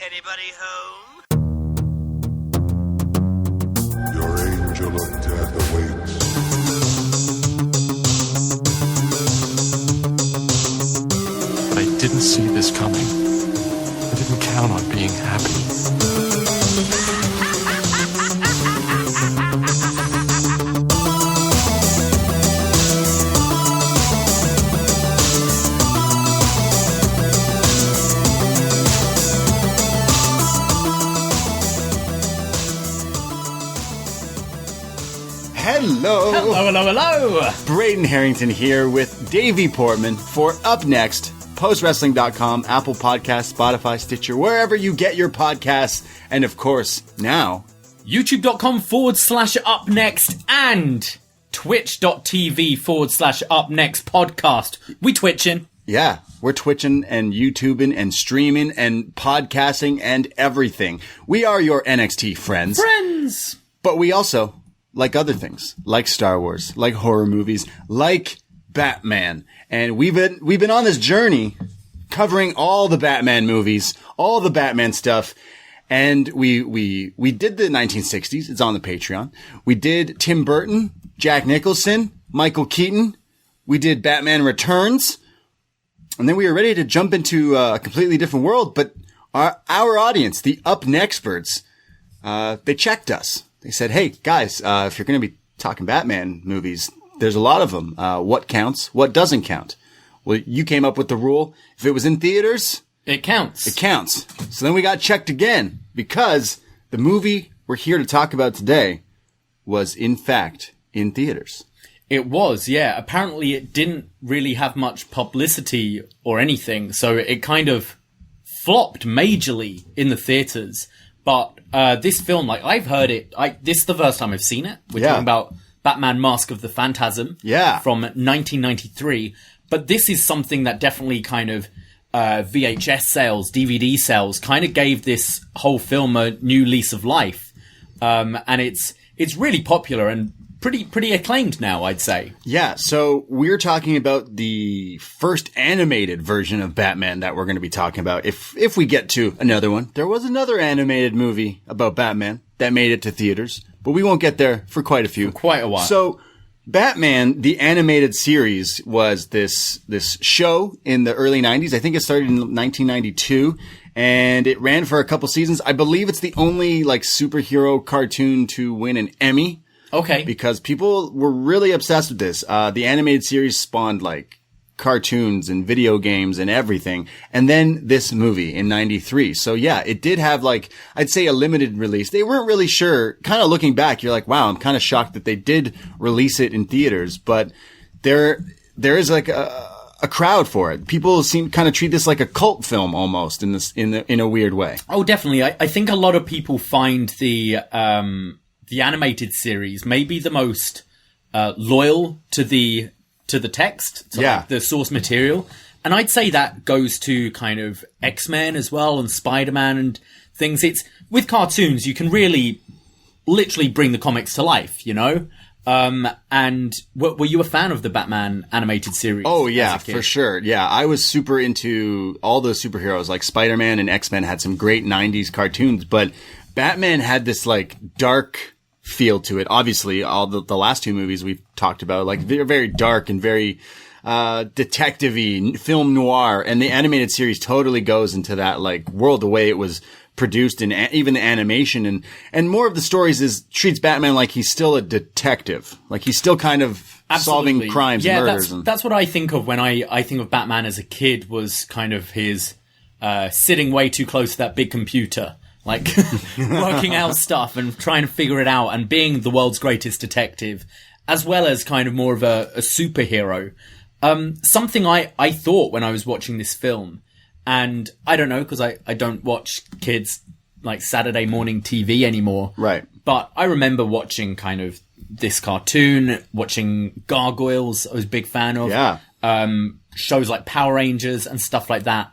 Anybody home? Your angel of death awaits. I didn't see this coming. I didn't count on being happy. Hello. Braden Herrington here with Davie Portman for upNXT, postwrestling.com, Apple Podcasts, Spotify, Stitcher, wherever you get your podcasts, and of course, now, YouTube.com/upNXT and Twitch.tv/upNXT podcast. We twitching. Yeah, we're twitching and YouTubing and streaming and podcasting and everything. We are your NXT friends. But we also like other things, like Star Wars, like horror movies, like Batman. And we've been on this journey covering all the Batman movies, all the Batman stuff. And we did the 1960s. It's on the Patreon. We did Tim Burton, Jack Nicholson, Michael Keaton. We did Batman Returns. And then we were ready to jump into a completely different world. But our audience, the upNXTs, they checked us. They said, hey, guys, if you're going to be talking Batman movies, there's a lot of them. What counts? What doesn't count? Well, you came up with the rule. If it was in theaters, it counts. It counts. So then we got checked again because the movie we're here to talk about today was, in fact, in theaters. It was, yeah. Apparently it didn't really have much publicity or anything, so it kind of flopped majorly in the theaters. But this film, like, I've heard it. This is the first time I've seen it. We're talking about Batman Mask of the Phantasm from 1993. But this is something that definitely kind of VHS sales, DVD sales, kind of gave this whole film a new lease of life. And it's really popular and pretty acclaimed now, I'd say. Yeah, so we're talking about the first animated version of Batman that we're going to be talking about. If we get to another one, there was another animated movie about Batman that made it to theaters, but we won't get there for quite a few. For quite a while. So Batman, the animated series, was this show in the early 90s. I think it started in 1992. And it ran for a couple seasons. I believe it's the only like superhero cartoon to win an Emmy. Okay. Because people were really obsessed with this. The animated series spawned like cartoons and video games and everything. And then this movie in 93. So yeah, it did have like, I'd say a limited release. They weren't really sure. Kind of looking back, you're like, wow, I'm kind of shocked that they did release it in theaters. But there is like a crowd for it. People seem kind of treat this like a cult film almost in a weird way. Oh, definitely. I think a lot of people find the animated series may be the most loyal to the text, to like the source material. And I'd say that goes to kind of X-Men as well and Spider-Man and things. It's with cartoons, you can really literally bring the comics to life, you know? And were you a fan of the Batman animated series? Oh yeah, for sure. Yeah, I was super into all those superheroes. Like Spider-Man and X-Men had some great 90s cartoons, but Batman had this like dark feel to it. Obviously, all the last two movies we've talked about, like they're very dark and very detective-y, film noir, and the animated series totally goes into that like world, the way it was produced and even the animation and more of the stories treats Batman like he's still a detective, like he's still kind of solving crimes and murders. That's what I think of when I think of Batman as a kid, was kind of his sitting way too close to that big computer, like working out stuff and trying to figure it out and being the world's greatest detective, as well as kind of more of a superhero. Something I thought when I was watching this film, and I don't know, because I don't watch kids like Saturday morning TV anymore. Right. But I remember watching kind of this cartoon, watching Gargoyles, I was a big fan of. Yeah. Shows like Power Rangers and stuff like that.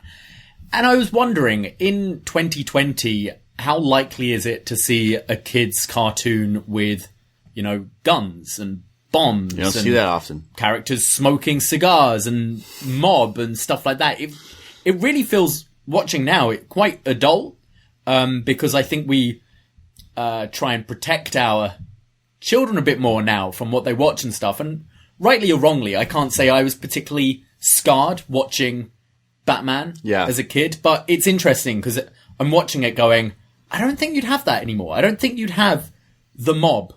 And I was wondering, in 2020, how likely is it to see a kid's cartoon with, you know, guns and bombs? You don't see that often. Characters smoking cigars and mob and stuff like that. It really feels, watching now, quite adult. because I think we try and protect our children a bit more now from what they watch and stuff. And rightly or wrongly, I can't say I was particularly scarred watching Batman as a kid, but it's interesting because I'm watching it going, I don't think you'd have that anymore. I don't think you'd have the mob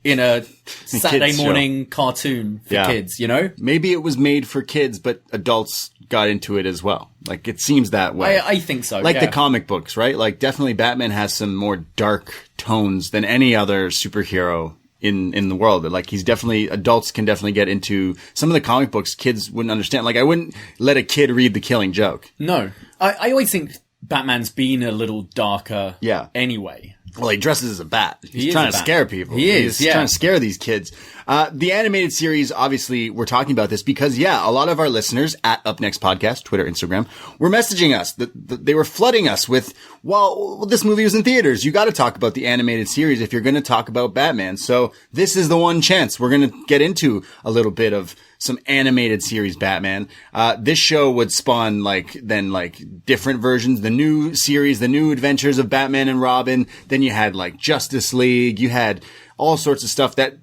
in a Saturday morning cartoon for kids, you know? Maybe it was made for kids, but adults got into it as well. Like, it seems that way. I think so, Like the comic books, right? Like, definitely Batman has some more dark tones than any other superhero in the world. Like, adults can definitely get into some of the comic books kids wouldn't understand. Like, I wouldn't let a kid read The Killing Joke. No. I always think Batman's been a little darker anyway. Well, he dresses as a bat. He's trying to scare people. He's trying to scare these kids. The animated series, obviously, we're talking about this because, a lot of our listeners at upNXT Podcast, Twitter, Instagram, were messaging us. They were flooding us with, well, this movie was in theaters. You got to talk about the animated series if you're going to talk about Batman. So this is the one chance we're going to get into a little bit of some animated series Batman. This show would spawn different versions, the new series, the new adventures of Batman and Robin. Then you had Justice League. You had all sorts of stuff that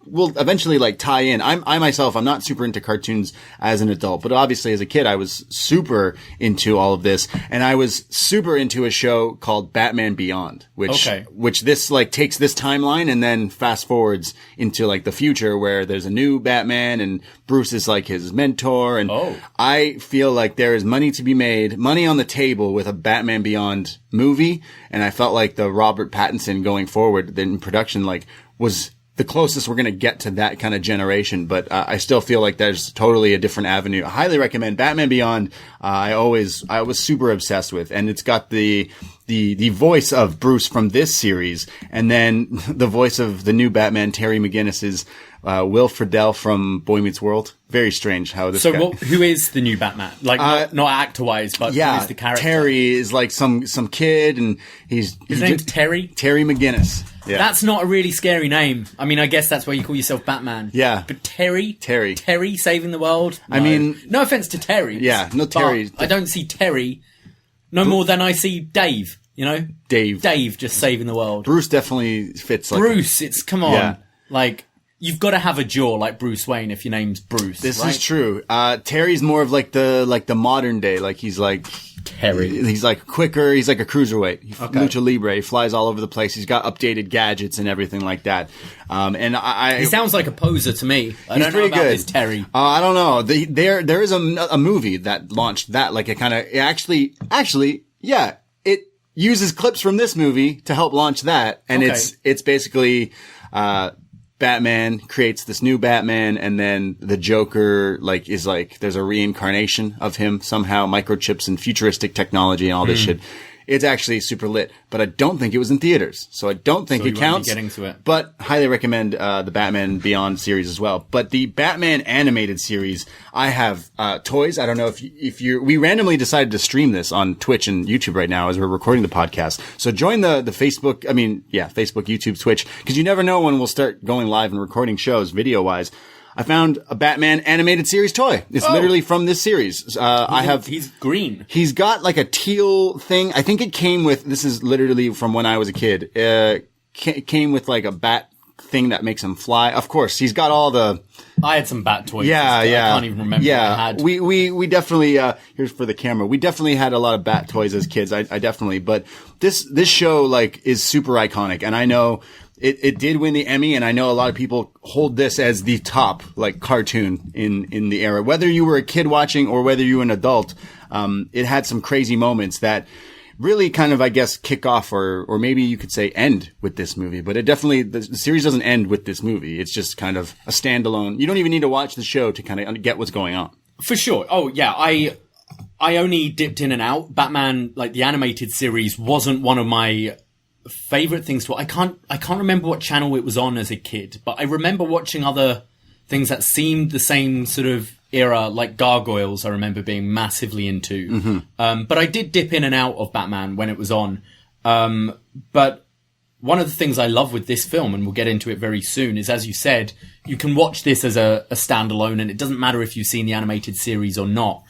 will eventually tie in. I myself, I'm not super into cartoons as an adult, but obviously as a kid, I was super into all of this. And I was super into a show called Batman Beyond, which this takes this timeline and then fast forwards into the future where there's a new Batman and Bruce is his mentor. And I feel like there is money to be made, money on the table with a Batman Beyond movie. And I felt like the Robert Pattinson going forward in production, was the closest we're going to get to that kind of generation, but I still feel like there's totally a different avenue. I highly recommend Batman Beyond. I was super obsessed with, and it's got the voice of Bruce from this series, and then the voice of the new Batman, Terry McGinnis's Will Friedle from Boy Meets World. Very strange how this. So, who is the new Batman? Not actor-wise, but who is the character? Terry is some kid, and his name's Terry. Terry McGinnis. Yeah. That's not a really scary name. I mean, I guess that's why you call yourself Batman. Yeah. But Terry saving the world? No. I mean, no offense to Terry. Yeah, no Terry. I don't see Terry no more than I see Dave, you know? Dave just saving the world. Bruce definitely fits Bruce, come on. Yeah. You've got to have a jaw like Bruce Wayne if your name's Bruce. This is true. Terry's more of the modern day. He's Terry. He's quicker. He's like a cruiserweight. Lucha Libre. He flies all over the place. He's got updated gadgets and everything like that. He sounds like a poser to me. I don't know about this Terry. I don't know. There is a movie that launched that. It uses clips from this movie to help launch that, and it's basically Batman creates this new Batman, and then the Joker there's a reincarnation of him somehow, microchips and futuristic technology and all this shit. It's actually super lit, but I don't think it was in theaters, so I don't think it counts. Getting to it. But highly recommend the Batman Beyond series as well. But the Batman animated series, I have toys. I don't know if we randomly decided to stream this on Twitch and YouTube right now as we're recording the podcast. So join the Facebook, Facebook, YouTube, Twitch, because you never know when we'll start going live and recording shows video wise. I found a Batman animated series toy. It's literally from this series. He's green. He's got a teal thing. I think it came with, this is literally from when I was a kid. Came with a bat thing that makes him fly. Of course, he's got all the... I had some bat toys. Yeah. I can't even remember what I had. We definitely, here's for the camera. We definitely had a lot of bat toys as kids. I definitely, but this show is super iconic, and I know it did win the Emmy, and I know a lot of people hold this as the top cartoon in the era. Whether you were a kid watching or whether you were an adult, it had some crazy moments that really kind of, I guess, kick off or maybe you could say end with this movie. But it definitely, the series doesn't end with this movie. It's just kind of a standalone. You don't even need to watch the show to kind of get what's going on. For sure. Oh, yeah. I only dipped in and out. Batman, the animated series, wasn't one of my favorite things to watch. I can't remember what channel it was on as a kid, but I remember watching other things that seemed the same sort of era, like Gargoyles. I remember being massively into. Mm-hmm. But I did dip in and out of Batman when it was on. But one of the things I love with this film, and we'll get into it very soon, is, as you said, you can watch this as a standalone, and it doesn't matter if you've seen the animated series or not.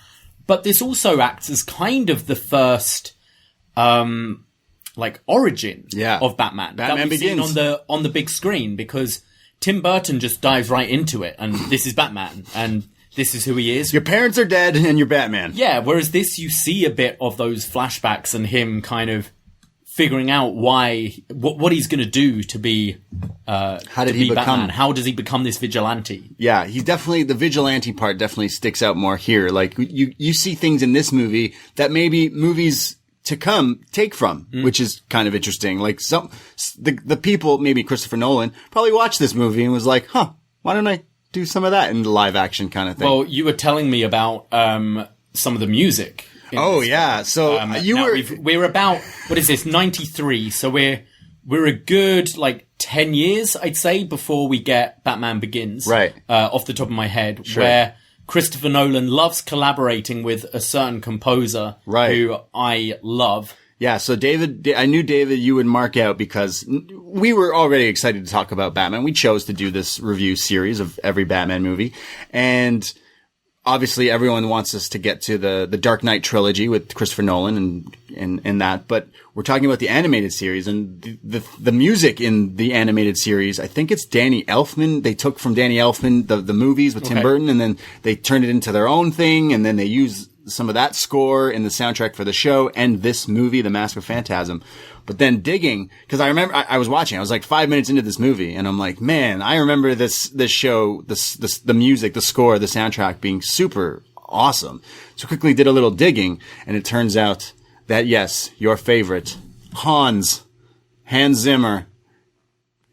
But this also acts as kind of the first origin Yeah. of Batman. Batman that we've Begins. seen on the big screen, because Tim Burton just dives right into it, and this is Batman, and this is who he is. Your parents are dead, and you're Batman. Yeah, whereas this, you see a bit of those flashbacks and him kind of figuring out what he's going to do to be How did he become Batman. How does he become this vigilante? Yeah, he's definitely, the vigilante part definitely sticks out more here. Like, you see things in this movie that maybe movies to come take from, which is kind of interesting. Like, the people, maybe Christopher Nolan, probably watched this movie and was like, why don't I do some of that in the live action kind of thing? Well, you were telling me about some of the music. Oh, yeah. So we're about, what is this, 93. So we're a good, 10 years, I'd say, before we get Batman Begins. Right. Off the top of my head. Sure. Where Christopher Nolan loves collaborating with a certain composer. Right. Who I love. Yeah, so David, I knew David you would mark out because we were already excited to talk about Batman. We chose to do this review series of every Batman movie. And obviously everyone wants us to get to the Dark Knight trilogy with Christopher Nolan and that, but we're talking about the animated series, and the music in the animated series, I think it's Danny Elfman. They took from Danny Elfman the movies with Tim Burton, and then they turned it into their own thing, and then they use some of that score in the soundtrack for the show and this movie, The Mask of Phantasm. But then digging, because I remember I was watching, I was like 5 minutes into this movie, and I'm like, man, I remember this show, the music, the score, the soundtrack being super awesome. So quickly did a little digging, and it turns out that yes, your favorite, Hans Zimmer,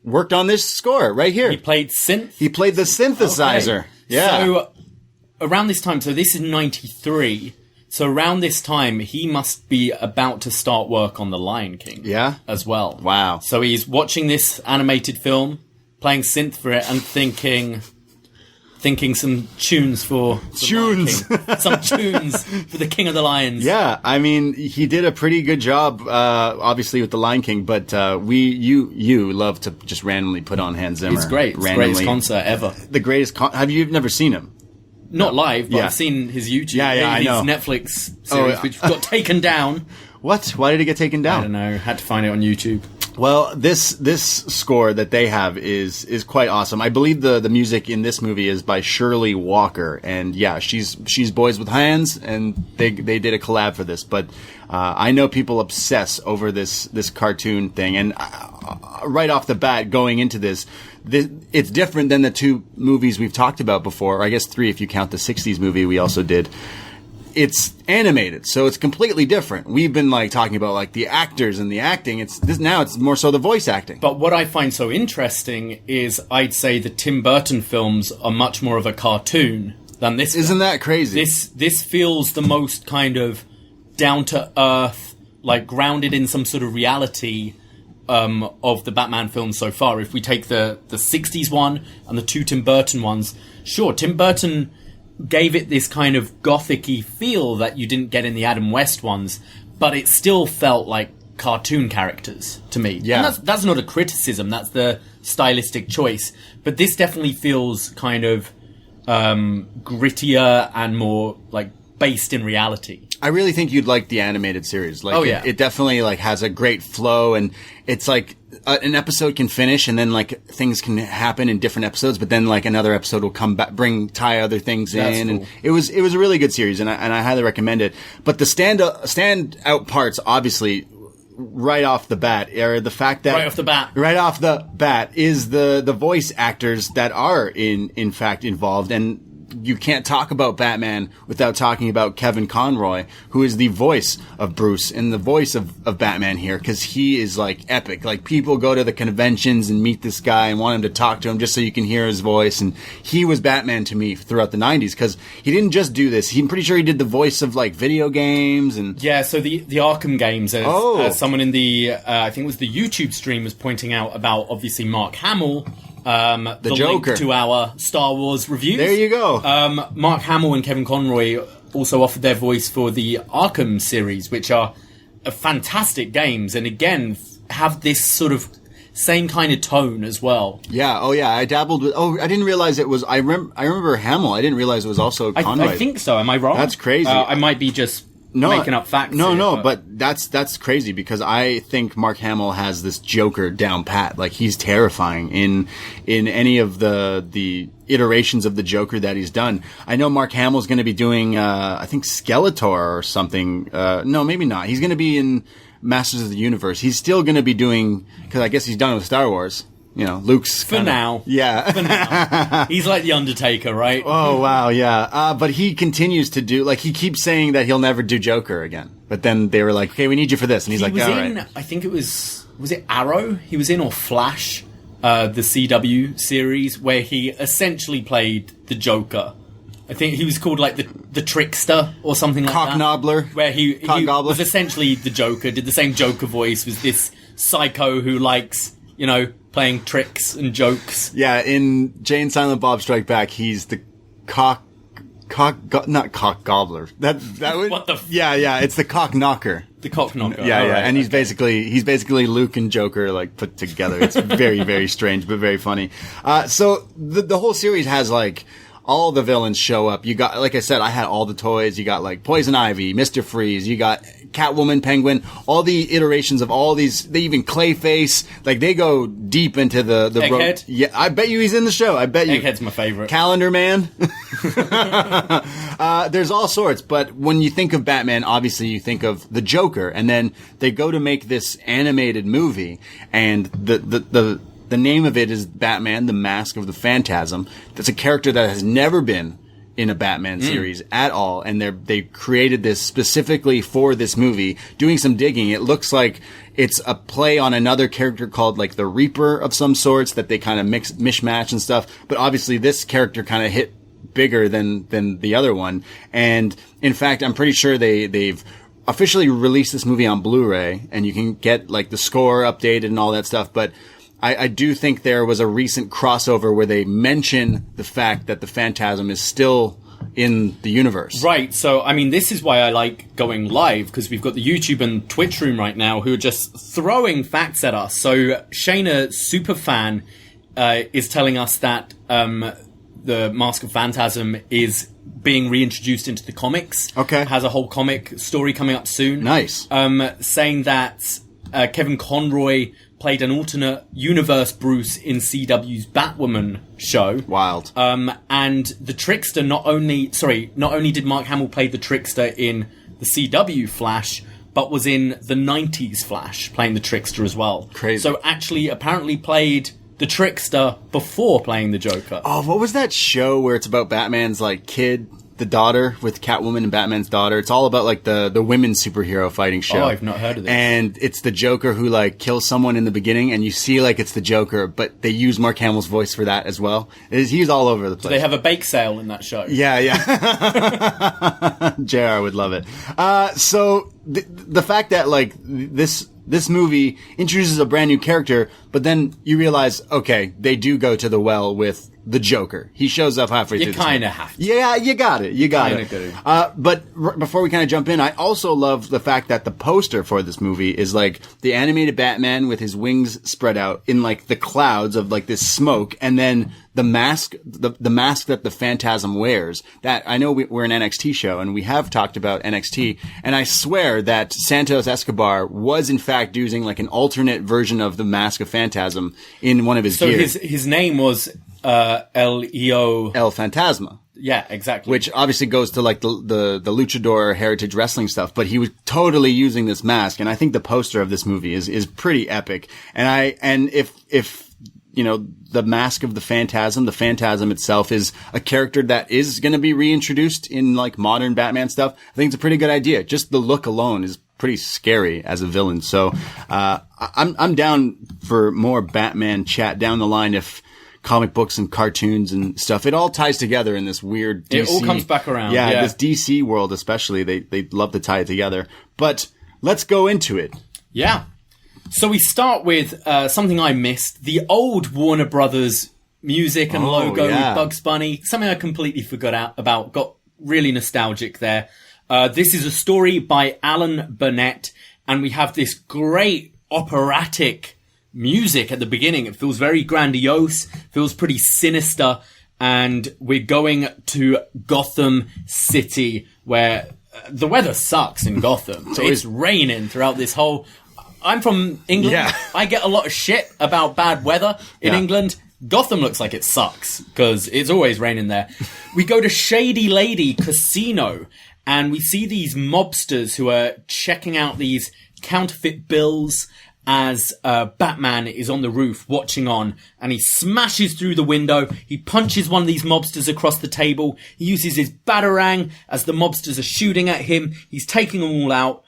worked on this score right here. He played synth. He played the synthesizer. Okay. Yeah. So around this time, so this is 93. So around this time, he must be about to start work on The Lion King. Yeah? As well. Wow. So he's watching this animated film, playing synth for it, and thinking some tunes for the Lion King. Some tunes for the King of the Lions. Yeah, I mean, he did a pretty good job, obviously with The Lion King, but you love to just randomly put on Hans Zimmer. It's great. It's the greatest concert ever. The greatest you've never seen him? Not live, but Yeah. I've seen his YouTube. Yeah, I his know. Netflix series, which got taken down. What? Why did it get taken down? I don't know. Had to find it on YouTube. Well, this score that they have is quite awesome. I believe the music in this movie is by Shirley Walker, and yeah, she's Boys with Hands, and they did a collab for this. But I know people obsess over this cartoon thing, and right off the bat, going into this, it's different than the two movies we've talked about before, or I guess three if you count the 60s movie we also did. It's animated, so it's completely different. We've been talking about the actors and the acting. Now it's more so the voice acting. But what I find so interesting is I'd say the Tim Burton films are much more of a cartoon than this. Isn't that crazy? This feels the most kind of down to earth, grounded in some sort of reality of the Batman films so far. If we take the 60s one and the two Tim Burton ones, sure, Tim Burton gave it this kind of gothic-y feel that you didn't get in the Adam West ones, but it still felt like cartoon characters to me. Yeah. And that's not a criticism, that's the stylistic choice. But this definitely feels kind of grittier and more based in reality. I really think you'd like the animated series. It definitely has a great flow, and it's an episode can finish, and then things can happen in different episodes, but then another episode will come back, tie other things in, cool. and it was a really good series, and I highly recommend it. But the standout parts, obviously, right off the bat, are the fact that right off the bat is the voice actors that are in fact involved, and you can't talk about Batman without talking about Kevin Conroy, who is the voice of Bruce and the voice of Batman here, because he is epic. People go to the conventions and meet this guy and want him to talk to him just so you can hear his voice. And he was Batman to me throughout the 90s, because he didn't just do this. I'm pretty sure he did the voice of video games and so the Arkham games. As someone in the I think it was the YouTube stream was pointing out about obviously Mark Hamill. The Joker. Link to our Star Wars reviews. There you go. Mark Hamill and Kevin Conroy also offered their voice for the Arkham series, which are fantastic games, and again have this sort of same kind of tone as well. Yeah. Oh, yeah. I dabbled with. Oh, I didn't realize it was. I remember Hamill. I didn't realize it was also Conroy. I think so. Am I wrong? That's crazy. I might be just making up facts. But that's crazy because I think Mark Hamill has this Joker down pat. Like, he's terrifying in any of the iterations of the Joker that he's done. I know Mark Hamill's going to be doing, I think Skeletor or something. No, maybe not. He's going to be in Masters of the Universe. He's still going to be doing, because I guess he's done with Star Wars. You know, Luke's now. Yeah. For now. He's like the Undertaker, right? Oh, wow, yeah. But he continues to do, like, he keeps saying that he'll never do Joker again. But then they were like, okay, we need you for this. And he's like, all right. I think it was it Arrow? He was in, or Flash, the CW series, where he essentially played the Joker. I think he was called, like, the Trickster or something like that. Cocknobbler. Where he was essentially the Joker, did the same Joker voice, was this psycho who likes, you know, playing tricks and jokes. Yeah, in Jay and Silent Bob Strike Back, he's the not cock gobbler. That would, what the? Yeah, it's the cock knocker. The cock knocker. Yeah, right, and he's basically Luke and Joker like put together. It's very, very strange, but very funny. So the whole series has like all the villains show up. You got, like I said, I had all the toys. You got like Poison Ivy, Mr. Freeze. You got Catwoman, Penguin, all the iterations of all these. They even Clayface. Like, they go deep into the Egghead? Yeah, I bet you he's in the show. I bet you. Egghead's my favorite. Calendar Man. There's all sorts, but when you think of Batman, obviously you think of the Joker, and then they go to make this animated movie, and the name of it is Batman, the Mask of the Phantasm. That's a character that has never been in a Batman series at all, and they created this specifically for this movie. Doing some digging, it looks like it's a play on another character called like the Reaper of some sorts that they kind of mishmash and stuff. But obviously this character kind of hit bigger than the other one. And in fact, I'm pretty sure they've officially released this movie on Blu-ray, and you can get like the score updated and all that stuff. But I do think there was a recent crossover where they mention the fact that the Phantasm is still in the universe. Right, so, I mean, this is why I like going live, because we've got the YouTube and Twitch room right now who are just throwing facts at us. So, Shayna, Superfan, is telling us that the Mask of Phantasm is being reintroduced into the comics. Okay. Has a whole comic story coming up soon. Nice. Saying that Kevin Conroy played an alternate universe Bruce in CW's Batwoman show. Wild. And the Trickster not only did Mark Hamill play the Trickster in the CW Flash, but was in the 90s Flash playing the Trickster as well. Crazy. So actually apparently played the Trickster before playing the Joker. Oh, what was that show where it's about Batman's like kid, the daughter, with Catwoman and Batman's daughter? It's all about like the women's superhero fighting show. Oh, I've not heard of this. And it's the Joker who like kills someone in the beginning, and you see like it's the Joker, but they use Mark Hamill's voice for that as well. He's all over the place. Do they have a bake sale in that show? Yeah. JR would love it. So the fact that like this movie introduces a brand new character, but then you realize, okay, they do go to the well with the Joker. He shows up halfway through. You kind of have to. Yeah, you got it. But before we kind of jump in, I also love the fact that the poster for this movie is like the animated Batman with his wings spread out in like the clouds of like this smoke, and then the mask, the mask that the Phantasm wears. That, I know we're an NXT show, and we have talked about NXT, and I swear that Santos Escobar was in fact using like an alternate version of the Mask of Phantasm in one of his gear. So his name was El Phantasma. Yeah, exactly. Which obviously goes to like the luchador heritage wrestling stuff, but he was totally using this mask, and I think the poster of this movie is pretty epic. And if you know, the Mask of the Phantasm itself is a character that is going to be reintroduced in like modern Batman stuff, I think it's a pretty good idea. Just the look alone is pretty scary as a villain. So I'm down for more Batman chat down the line if comic books and cartoons and stuff, it all ties together in this weird DC. It all comes back around. Yeah, this DC world especially, they love to tie it together. But let's go into it. Yeah. So we start with something I missed, the old Warner Brothers music and logo with Bugs Bunny, something I completely forgot about, got really nostalgic there. This is a story by Alan Burnett, and we have this great operatic music at the beginning. It feels very grandiose, feels pretty sinister, and we're going to Gotham City, where the weather sucks in Gotham. It's raining throughout this whole... I'm from England. Yeah. I get a lot of shit about bad weather in England. Gotham looks like it sucks because it's always raining there. We go to Shady Lady Casino and we see these mobsters who are checking out these counterfeit bills as Batman is on the roof watching on, and he smashes through the window. He punches one of these mobsters across the table. He uses his batarang as the mobsters are shooting at him. He's taking them all out.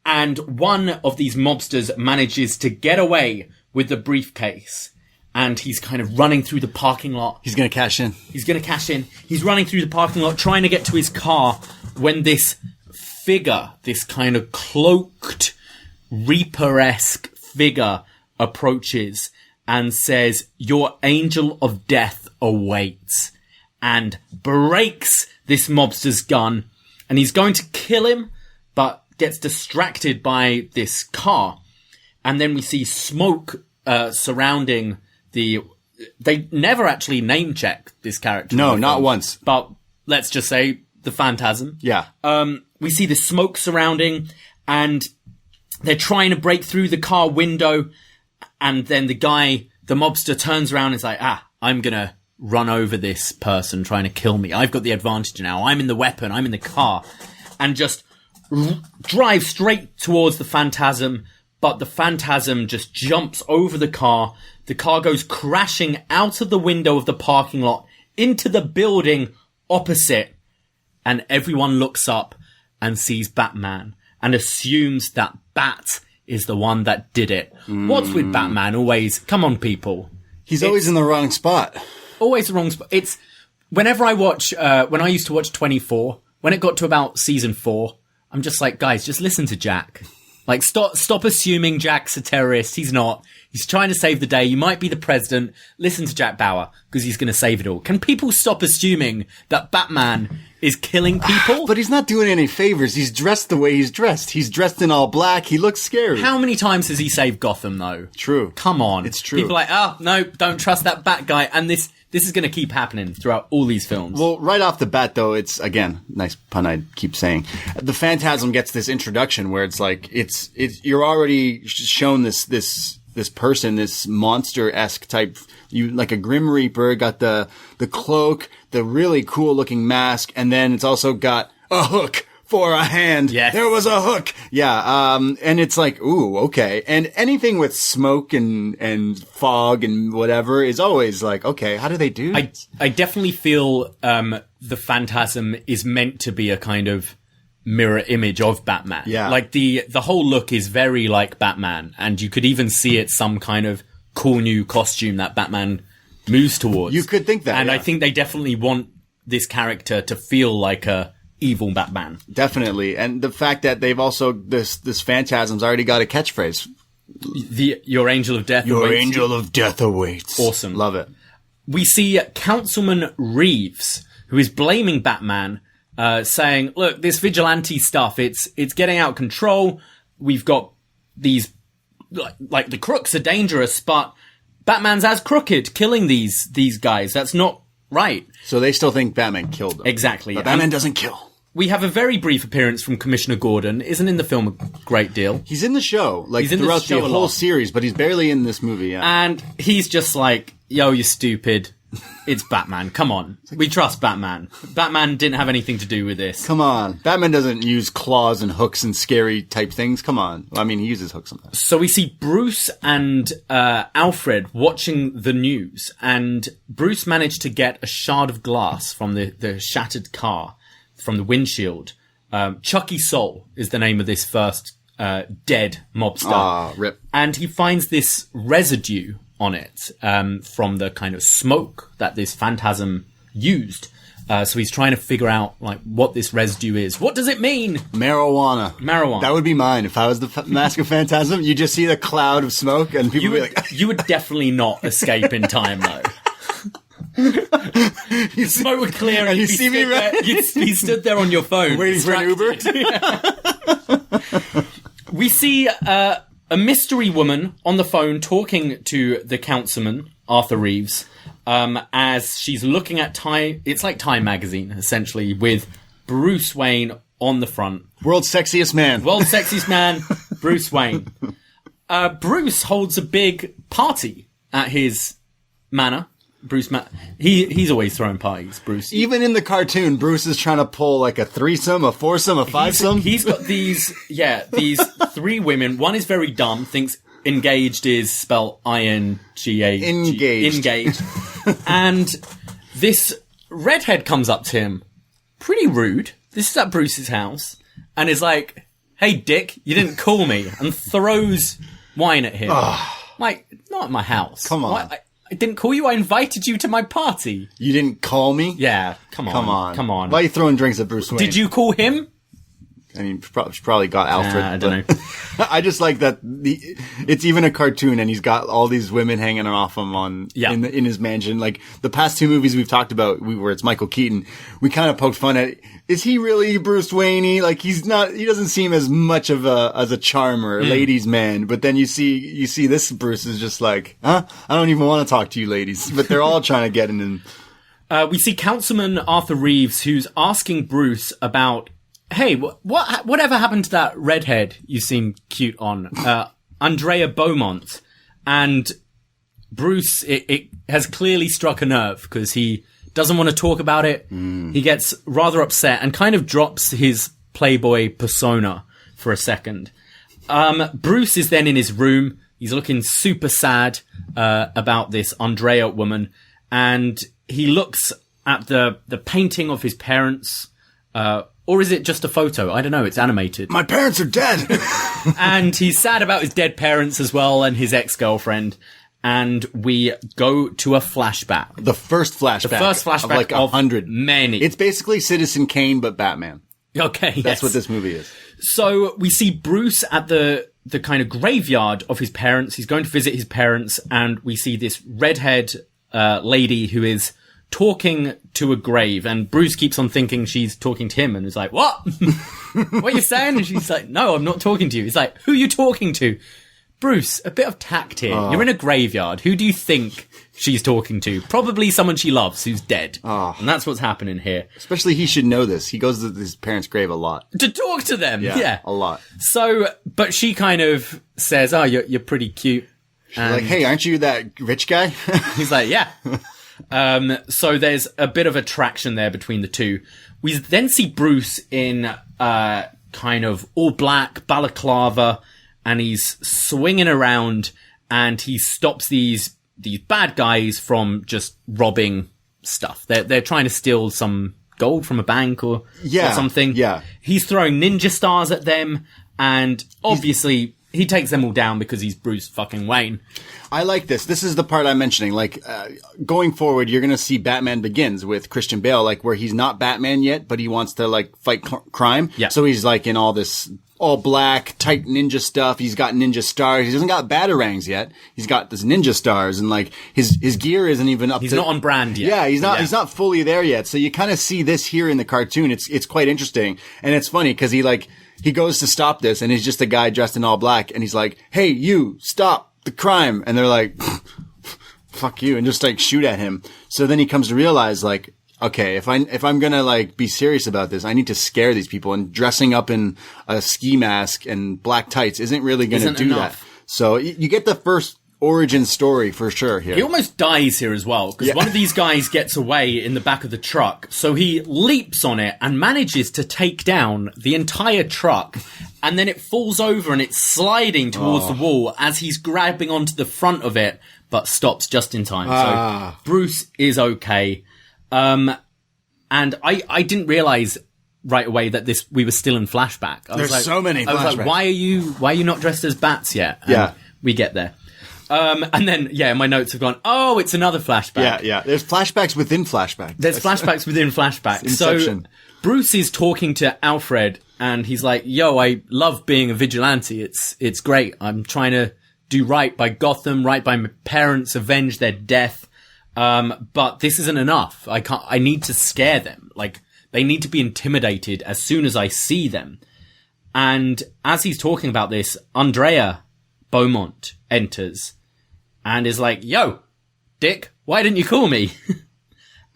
And one of these mobsters manages to get away with the briefcase. And he's kind of running through the parking lot. He's going to cash in. He's running through the parking lot, trying to get to his car, when this figure, this kind of cloaked, Reaper-esque figure approaches and says, "Your angel of death awaits," and breaks this mobster's gun. And he's going to kill him, but gets distracted by this car. And then we see smoke surrounding the... They never actually name check this character. No, not once. But let's just say the Phantasm. Yeah. We see the smoke surrounding, and they're trying to break through the car window. And then the mobster turns around and is like, I'm going to run over this person trying to kill me. I've got the advantage now. I'm in the weapon. I'm in the car. And just drive straight towards the Phantasm. But the Phantasm just jumps over the car. The car goes crashing out of the window of the parking lot into the building opposite. And everyone looks up and sees Batman and assumes that Bat is the one that did it. What's with Batman? Always, come on, people. He's always in the wrong spot. Always the wrong spot. It's, whenever I watch, when I used to watch 24, when it got to about season 4, I'm just like, guys, just listen to Jack. Like, stop assuming Jack's a terrorist. He's not. He's trying to save the day. You might be the president. Listen to Jack Bauer, because he's going to save it all. Can people stop assuming that Batman is killing people? But he's not doing any favors. He's dressed the way he's dressed. He's dressed in all black. He looks scary. How many times has he saved Gotham, though? True. Come on. It's true. People are like, oh, no, don't trust that Bat guy. And this is going to keep happening throughout all these films. Well, right off the bat, though, it's, again, nice pun I keep saying. The Phantasm gets this introduction where it's like, you're already shown this person, this monster-esque type, like a Grim Reaper, got the cloak, the really cool looking mask, and then it's also got a hook for a hand. Yes. There was a hook. Yeah. And it's like, ooh, okay. And anything with smoke and fog and whatever is always like, okay, how do they do this? I definitely feel, the Phantasm is meant to be a kind of mirror image of Batman. Yeah. Like the whole look is very like Batman, and you could even see it some kind of cool new costume that Batman moves towards. You could think that. And yeah. I think they definitely want this character to feel like a evil Batman. Definitely. And the fact that they've also, this Phantasm's already got a catchphrase. Your angel of death Your awaits. angel of death awaits. Awesome. Love it. We see Councilman Reeves, who is blaming Batman, saying, look, this vigilante stuff, it's getting out of control. We've got these, like the crooks are dangerous, but Batman's as crooked, killing these guys. That's not right. So they still think Batman killed them. Exactly. But Batman doesn't kill. We have a very brief appearance from Commissioner Gordon. Isn't in the film a great deal. He's in the show, like He's in the throughout show the a whole lot. series, but he's barely in this movie, yeah. And he's just like, yo, you're stupid. It's Batman. Come on. We trust Batman. Batman didn't have anything to do with this. Come on. Batman doesn't use claws and hooks and scary type things. Come on. Well, I mean, he uses hooks sometimes. So we see Bruce and Alfred watching the news, and Bruce managed to get a shard of glass from the shattered car, from the windshield. Chucky Soul is the name of this first dead mobster. Ah, rip. And he finds this residue on it from the kind of smoke that this Phantasm used. So he's trying to figure out like what this residue is. What does it mean? Marijuana. That would be mine. If I was the Mask of Phantasm, you just see the cloud of smoke and people would be like... You would definitely not escape in time, though. The smoke would clear and you see me right? You'd be stood there on your phone. Waiting for an Uber? We see a mystery woman on the phone talking to the councilman, Arthur Reeves, as she's looking at Time. It's like Time magazine, essentially, with Bruce Wayne on the front. World's sexiest man. World's sexiest man, Bruce Wayne. Bruce holds a big party at his manor. He's always throwing parties, Bruce. Even in the cartoon, Bruce is trying to pull like a threesome, a foursome, a fivesome. He's got these 3 women. One is very dumb, thinks engaged is spelled I-N-G-A. Engaged. And this redhead comes up to him, pretty rude. This is at Bruce's house, and is like, "Hey, dick, you didn't call me," and throws wine at him. Like, not at my house. Come on. I didn't call you. I invited you to my party. You didn't call me? Yeah, come on. Why are you throwing drinks at Bruce Wayne? Did you call him? I mean, she probably got Alfred. I don't know. I just like that it's even a cartoon and he's got all these women hanging off him in his mansion. Like the past 2 movies we've talked about where it's Michael Keaton, we kind of poked fun at, is he really Bruce Wayne? Like he doesn't seem as much of a charmer, ladies man. But then you see this Bruce is just like, I don't even want to talk to you ladies. But they're all trying to get in him. We see Councilman Arthur Reeves, who's asking Bruce about, hey, whatever happened to that redhead you seem cute on? Andrea Beaumont. And Bruce, it has clearly struck a nerve because he doesn't want to talk about it. He gets rather upset and kind of drops his Playboy persona for a second. Bruce is then in his room. He's looking super sad about this Andrea woman. And he looks at the painting of his parents, or is it just a photo? I don't know. It's animated. My parents are dead. And he's sad about his dead parents as well and his ex-girlfriend. And we go to a flashback. The first flashback. Of like 100. Many. It's basically Citizen Kane, but Batman. Okay, That's what this movie is. So we see Bruce at the kind of graveyard of his parents. He's going to visit his parents. And we see this redhead lady who is talking to a grave, and Bruce keeps on thinking she's talking to him and is like, what? What are you saying? And she's like, no, I'm not talking to you. He's like, who are you talking to? Bruce, a bit of tact here. You're in a graveyard. Who do you think she's talking to? Probably someone she loves who's dead. And that's what's happening here. Especially he should know this. He goes to his parents' grave a lot. To talk to them. Yeah. A lot. So, but she kind of says, oh, you're pretty cute. She's like, hey, aren't you that rich guy? He's like, yeah. So there's a bit of attraction there between the two. We then see Bruce in kind of all black balaclava, and he's swinging around, and he stops these bad guys from just robbing stuff. They're trying to steal some gold from a bank or something. Yeah. He's throwing ninja stars at them, and obviously he takes them all down because he's Bruce fucking Wayne. I like this. This is the part I'm mentioning. Like, going forward, you're going to see Batman Begins with Christian Bale, like where he's not Batman yet, but he wants to like fight crime. Yeah. So he's like in all this all black, tight ninja stuff. He's got ninja stars. He doesn't got batarangs yet. He's got this ninja stars, and like his gear isn't even up. He's not on brand yet. Yeah, he's not fully there yet. So you kind of see this here in the cartoon. It's quite interesting, and it's funny because he goes to stop this, and he's just a guy dressed in all black, and he's like, "Hey, you, stop the crime!" And they're like, "Fuck you," and just like shoot at him. So then he comes to realize, like, okay, if I'm gonna like be serious about this, I need to scare these people, and dressing up in a ski mask and black tights isn't really gonna do that. So you get the first origin story for sure here. He almost dies here as well, because one of these guys gets away in the back of the truck, so he leaps on it and manages to take down the entire truck, and then it falls over and it's sliding towards the wall as he's grabbing onto the front of it, but stops just in time. So Bruce is okay. And I didn't realize right away that we were still in flashback. There's so many flashbacks. I was like, why are you not dressed as bats yet? And we get there. And then, my notes have gone, oh, it's another flashback. Yeah. There's flashbacks within flashbacks. There's flashbacks within flashbacks. So Bruce is talking to Alfred, and he's like, yo, I love being a vigilante. It's great. I'm trying to do right by Gotham, right by my parents, avenge their death. But this isn't enough. I need to scare them. Like, they need to be intimidated as soon as I see them. And as he's talking about this, Andrea Beaumont enters and is like, yo, Dick, why didn't you call me?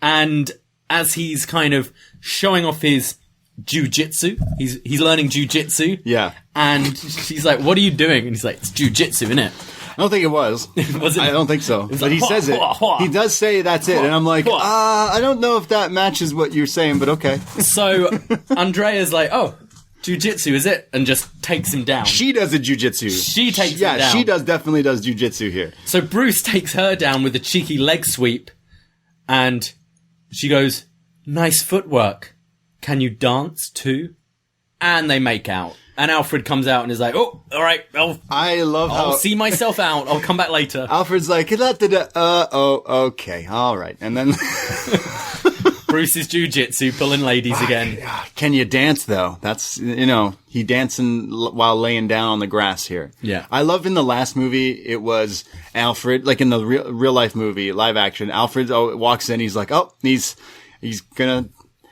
And as he's kind of showing off his jujitsu. He's learning jujitsu. Yeah. And she's like, "What are you doing?" And he's like, "It's jujitsu, isn't it?" I don't think it was. Was it? I don't think so. But like, he says it. He does say that's it. And I'm like, I don't know if that matches what you're saying, but okay. So Andrea's like, "Oh, jujitsu, is it?" And just takes him down. She does a jujitsu. She takes him down. Yeah, she definitely does jujitsu here. So Bruce takes her down with a cheeky leg sweep. And she goes, "Nice footwork. Can you dance too?" And they make out. And Alfred comes out and is like, "Oh, all right. I'll see myself out. I'll come back later." Alfred's like, okay, all right. And then Bruce's jujitsu pulling ladies again. Can you dance though? That's, he dancing while laying down on the grass here. Yeah. I love in the last movie, it was Alfred, like in the real life movie, live action, Alfred walks in, he's like, "Oh, he's gonna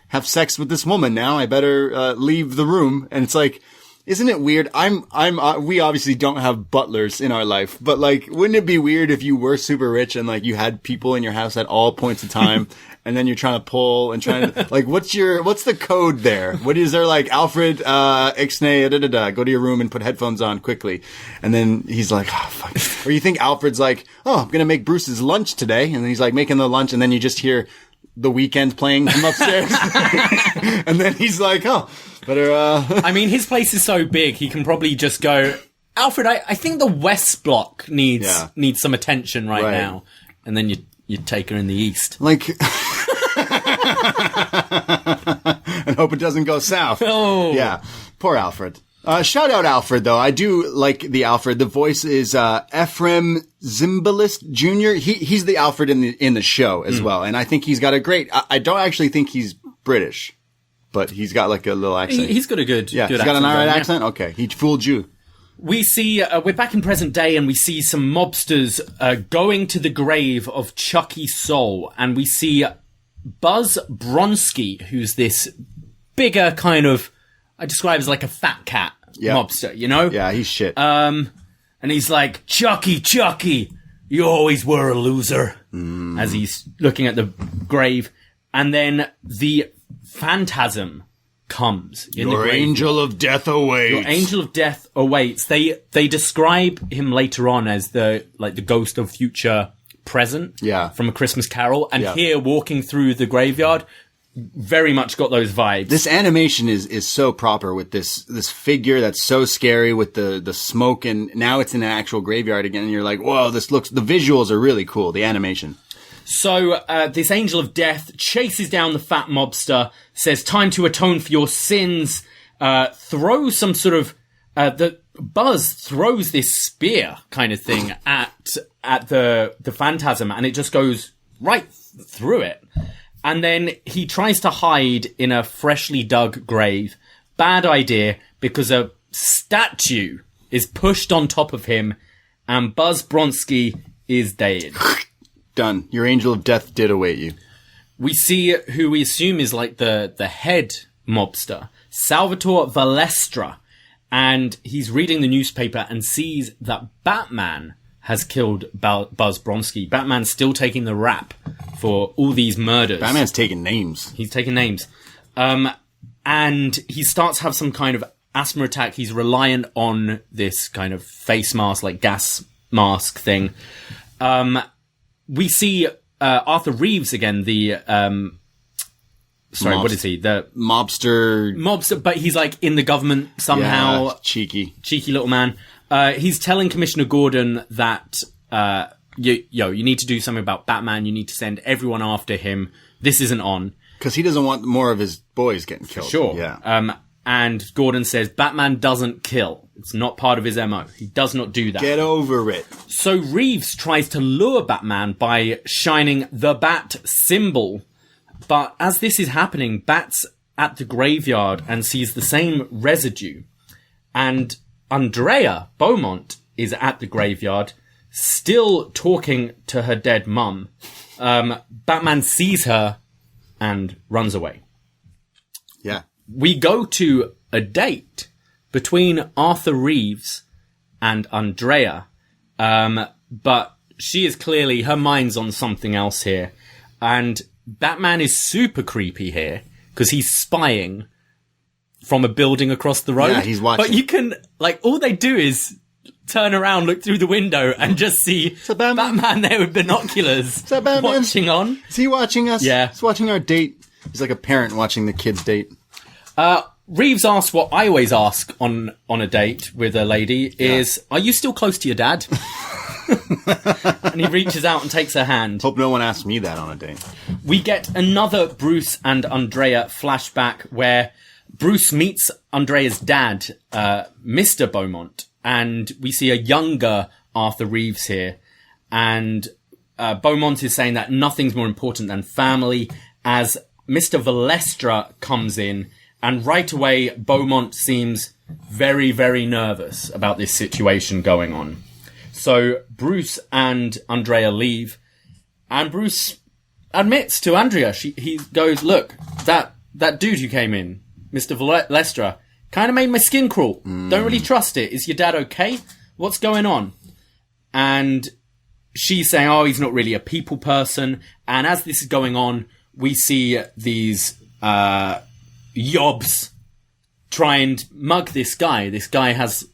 have sex with this woman now. I better leave the room." And it's like, isn't it weird? We obviously don't have butlers in our life, but like, wouldn't it be weird if you were super rich and like you had people in your house at all points of time and then you're trying to pull and trying to, like, what's the code there? What is there, like, Alfred, ixnay, go to your room and put headphones on quickly. And then he's like, "Oh, fuck." Or you think Alfred's like, "Oh, I'm going to make Bruce's lunch today." And then he's like making the lunch and then you just hear The Weeknd playing from upstairs. And then he's like, "Oh, better, I mean, his place is so big, he can probably just go, "Alfred, I think the West Block needs some attention right now." And then you take her in the East. Like, and hope it doesn't go south. Oh. Yeah. Poor Alfred. Shout out Alfred, though. I do like the Alfred. The voice is Ephraim Zimbalist Jr. He's the Alfred in the show as well. And I think he's got a great... I don't actually think he's British, but he's got like a little accent. He's got a good he's accent. Got an alright accent? Okay. He fooled you. We see, we're back in present day and we see some mobsters going to the grave of Chucky Soul. And we see Buzz Bronski, who's this bigger kind of, I describe as like a fat cat mobster, you know? Yeah, he's shit. And he's like, Chucky, you always were a loser. As he's looking at the grave. And then the Phantasm comes in the grave. Angel of death awaits. Your angel of death awaits. They describe him later on as the ghost of future present. Yeah. From A Christmas Carol. And here, walking through the graveyard, very much got those vibes. This animation is so proper with this figure that's so scary with the smoke, and now it's in an actual graveyard again, and you're like, whoa, the visuals are really cool, the animation. So, this angel of death chases down the fat mobster, says, "Time to atone for your sins," throws some sort of, the Buzz throws this spear kind of thing at the Phantasm, and it just goes right through it. And then he tries to hide in a freshly dug grave. Bad idea, because a statue is pushed on top of him, and Buzz Bronski is dead. Done. Your angel of death did await you. We see who we assume is like the head mobster, Salvatore Valestra, and he's reading the newspaper and sees that Batman has killed Buzz Bronski. Batman's still taking the rap for all these murders. Batman's taking names. He's taking names. And he starts to have some kind of asthma attack. He's reliant on this kind of face mask, like gas mask thing. We see Arthur Reeves again, the... what is he? The mobster, but he's like in the government somehow. Yeah, cheeky little man. He's telling Commissioner Gordon that, you need to do something about Batman. You need to send everyone after him. This isn't on. Because he doesn't want more of his boys getting killed. Sure. Yeah. And Gordon says, Batman doesn't kill. It's not part of his MO. He does not do that. Get over it. So Reeves tries to lure Batman by shining the Bat symbol. But as this is happening, Bat's at the graveyard and sees the same residue. And Andrea Beaumont is at the graveyard, still talking to her dead mum. Batman sees her and runs away. Yeah. We go to a date between Arthur Reeves and Andrea. But she is clearly, her mind's on something else here. And Batman is super creepy here because he's spying from a building across the road. Yeah, he's watching. But you can, like, all they do is turn around, look through the window, and just see Batman there with binoculars. Is that Batman? Watching on. Is he watching us? Yeah. He's watching our date. He's like a parent watching the kid's date. Reeves asks what I always ask on a date with a lady is, are you still close to your dad? And he reaches out and takes her hand. Hope no one asks me that on a date. We get another Bruce and Andrea flashback where Bruce meets Andrea's dad, Mr. Beaumont, and we see a younger Arthur Reeves here. And Beaumont is saying that nothing's more important than family as Mr. Valestra comes in. And right away, Beaumont seems very, very nervous about this situation going on. So Bruce and Andrea leave, and Bruce admits to Andrea, he goes, look, that dude who came in, Mr. Valestra, kind of made my skin crawl. Don't really trust it. Is your dad okay? What's going on? And she's saying, oh, he's not really a people person. And as this is going on, we see these yobs try and mug this guy. This guy has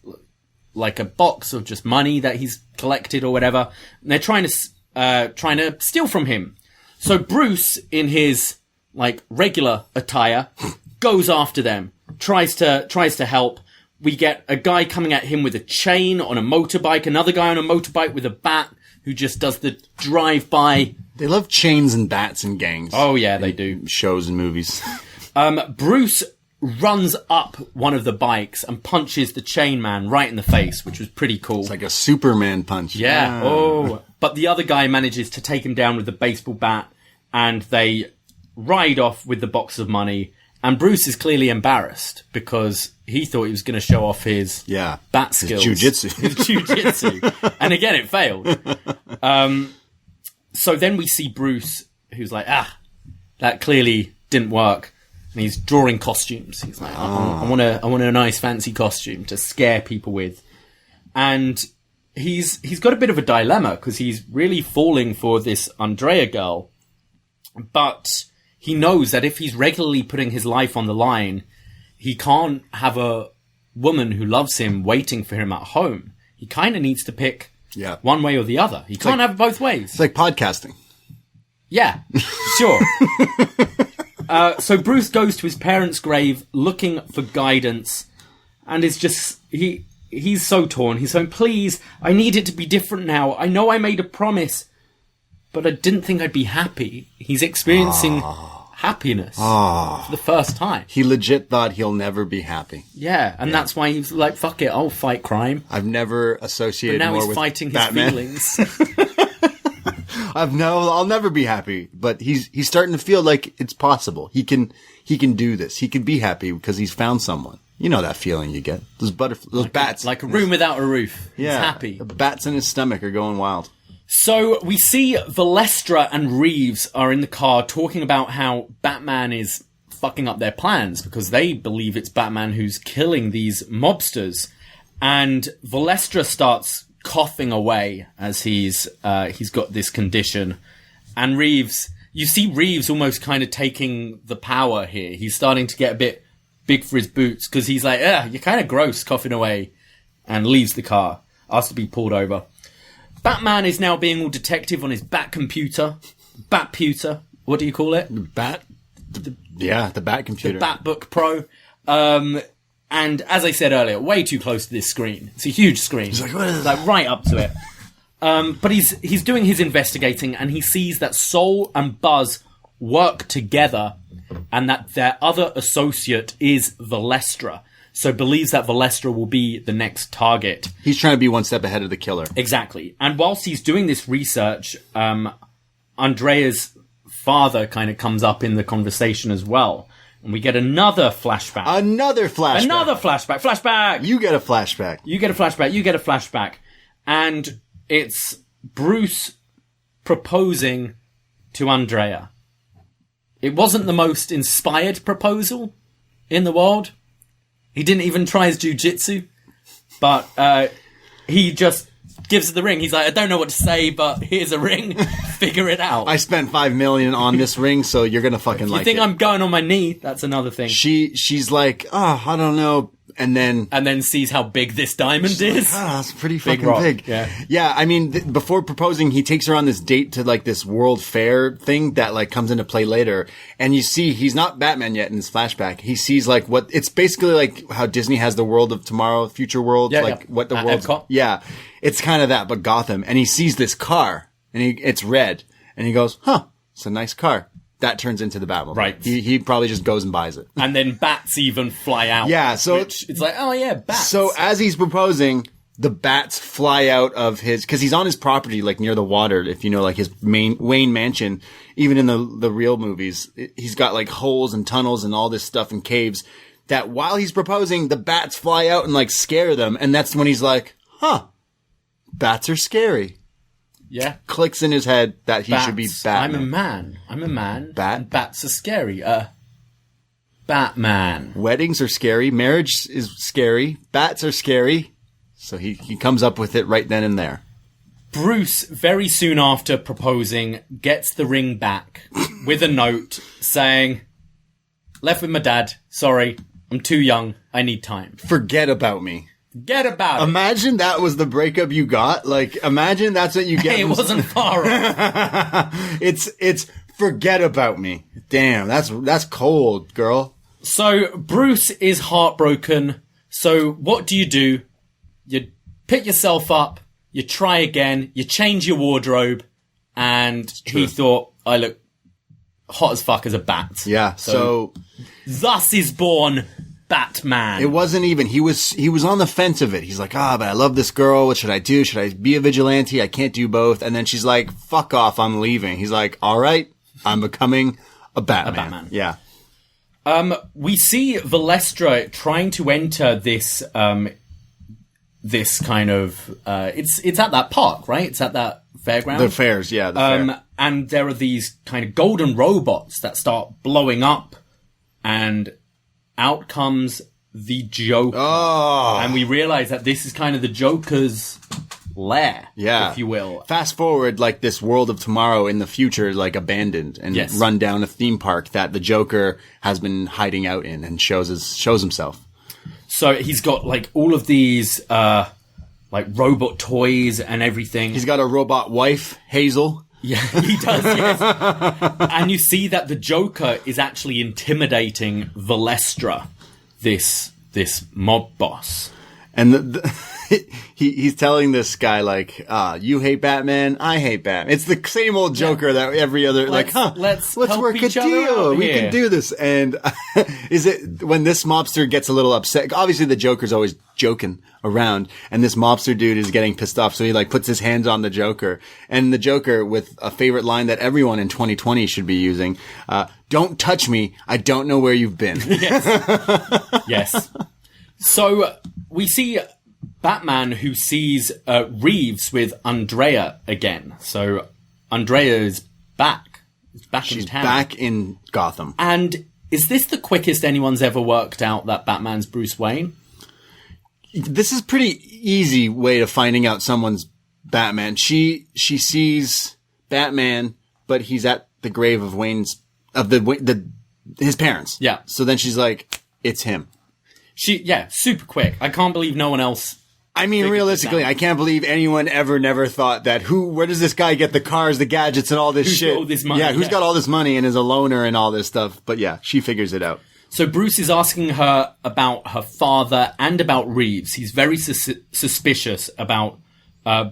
like a box of just money that he's collected or whatever. And they're trying to steal from him. So Bruce, in his like regular attire, goes after them, tries to help. We get a guy coming at him with a chain on a motorbike, another guy on a motorbike with a bat who just does the drive-by. They love chains and bats and gangs. Oh yeah, they do. Shows and movies. Bruce runs up one of the bikes and punches the chain man right in the face, which was pretty cool. It's like a Superman punch. Yeah. Oh. But the other guy manages to take him down with a baseball bat, and they ride off with the box of money. And Bruce is clearly embarrassed because he thought he was going to show off his bat skills. His jujitsu. His jujitsu. And again, it failed. So then we see Bruce, who's like, that clearly didn't work. And he's drawing costumes. He's like, I want a nice fancy costume to scare people with. And he's got a bit of a dilemma because he's really falling for this Andrea girl. But he knows that if he's regularly putting his life on the line, he can't have a woman who loves him waiting for him at home. He kind of needs to pick one way or the other. He can't have it both ways. It's like podcasting. Yeah, sure. So Bruce goes to his parents' grave looking for guidance, and is just, he's so torn. He's saying, please, I need it to be different now. I know I made a promise, but I didn't think I'd be happy. He's experiencing happiness for the first time. He legit thought he'll never be happy. Yeah, and that's why he's like, fuck it, I'll fight crime. I've never associated more with fighting Batman. His feelings. I'll never be happy, but he's starting to feel like it's possible. He can do this. He can be happy because he's found someone. You know that feeling you get. Those bats. Like a room without a roof. Yeah. He's happy. The bats in his stomach are going wild. So we see Valestra and Reeves are in the car talking about how Batman is fucking up their plans because they believe it's Batman who's killing these mobsters. And Valestra starts coughing away as he's got this condition. And Reeves, you see Reeves almost kind of taking the power here. He's starting to get a bit big for his boots because he's like, you're kind of gross coughing away, and leaves the car, asks to be pulled over. Batman is now being all detective on his Batputer. What do you call it? The Bat computer. The Batbook Pro. And as I said earlier, way too close to this screen. It's a huge screen. He's like, what is like right up to it. But he's doing his investigating, and he sees that Soul and Buzz work together, and that their other associate is Valestra. So believes that Valestra will be the next target. He's trying to be one step ahead of the killer. Exactly. And whilst he's doing this research, Andrea's father kind of comes up in the conversation as well. And we get another flashback. Flashback! You get a flashback. And it's Bruce proposing to Andrea. It wasn't the most inspired proposal in the world. He didn't even try his jujitsu. But he just gives her the ring. He's like, I don't know what to say, but here's a ring. Figure it out. I spent $5 million on this ring, so you're gonna fucking like it. You think I'm going on my knee? That's another thing. She's like, oh, I don't know. And then sees how big this diamond is. Like, it's pretty fucking big. Yeah. I mean, before proposing, he takes her on this date to like this World Fair thing that like comes into play later. And you see, he's not Batman yet in this flashback. He sees like it's basically like how Disney has the world of tomorrow, future world, what the world. Yeah, it's kind of that, but Gotham. And he sees this car, and it's red, and he goes, "Huh, it's a nice car." That turns into the Batmobile. Right. He probably just goes and buys it. And then bats even fly out. Yeah, so it's like, oh yeah, bats. So as he's proposing, the bats fly out of because he's on his property, like near the water, if you know, like his main Wayne mansion. Even in the real movies, he's got like holes and tunnels and all this stuff and caves that while he's proposing, the bats fly out and like scare them. And that's when he's like, huh, bats are scary. Yeah. Clicks in his head that he should be Batman. I'm a man. And bats are scary. Batman. Weddings are scary. Marriage is scary. Bats are scary. So he comes up with it right then and there. Bruce, very soon after proposing, gets the ring back with a note saying, left with my dad. Sorry, I'm too young. I need time. Forget about me. Get about it. Imagine that was the breakup you got. Like, imagine that's what you get. Hey, it wasn't far off. It's forget about me. Damn, that's cold, girl. So Bruce is heartbroken. So what do? You pick yourself up, you try again, you change your wardrobe, and he thought, I look hot as fuck as a bat. Yeah, so thus is born Batman. It wasn't even, he was on the fence of it. He's like, but I love this girl. What should I do? Should I be a vigilante? I can't do both. And then she's like, fuck off, I'm leaving. He's like, all right, I'm becoming a Batman. Yeah. We see Valestra trying to enter this kind of, it's at that park, right? It's at that fairground. The fairs, yeah. The fair. And there are these kind of golden robots that start blowing up, and out comes the Joker. Oh. And we realize that this is kind of the Joker's lair, if you will. Fast forward, like this world of tomorrow in the future is like abandoned and run down a theme park that the Joker has been hiding out in and shows himself. So he's got like all of these like robot toys and everything. He's got a robot wife, Hazel. Yeah, he does, yes. And you see that the Joker is actually intimidating Valestra, this mob boss. And he's telling this guy, like, you hate Batman, I hate Batman. It's the same old Joker that every other, let's work a deal. We can do this. And is it when this mobster gets a little upset? Obviously, the Joker's always joking around, and this mobster dude is getting pissed off. So he like puts his hands on the Joker, and the Joker, with a favorite line that everyone in 2020 should be using, "Don't touch me. I don't know where you've been." Yes. So we see Batman, who sees Reeves with Andrea again. So Andrea is back. She's in town. Back in Gotham. And is this the quickest anyone's ever worked out that Batman's Bruce Wayne? This is pretty easy way of finding out someone's Batman. She sees Batman, but he's at the grave of his parents. Yeah. So then she's like, it's him. Super quick. I can't believe no one else. I mean, realistically, I can't believe anyone never thought that where does this guy get the cars, the gadgets, and all this shit? Got all this money? Yeah, who's got all this money and is a loner and all this stuff? But yeah, she figures it out. So Bruce is asking her about her father and about Reeves. He's very suspicious about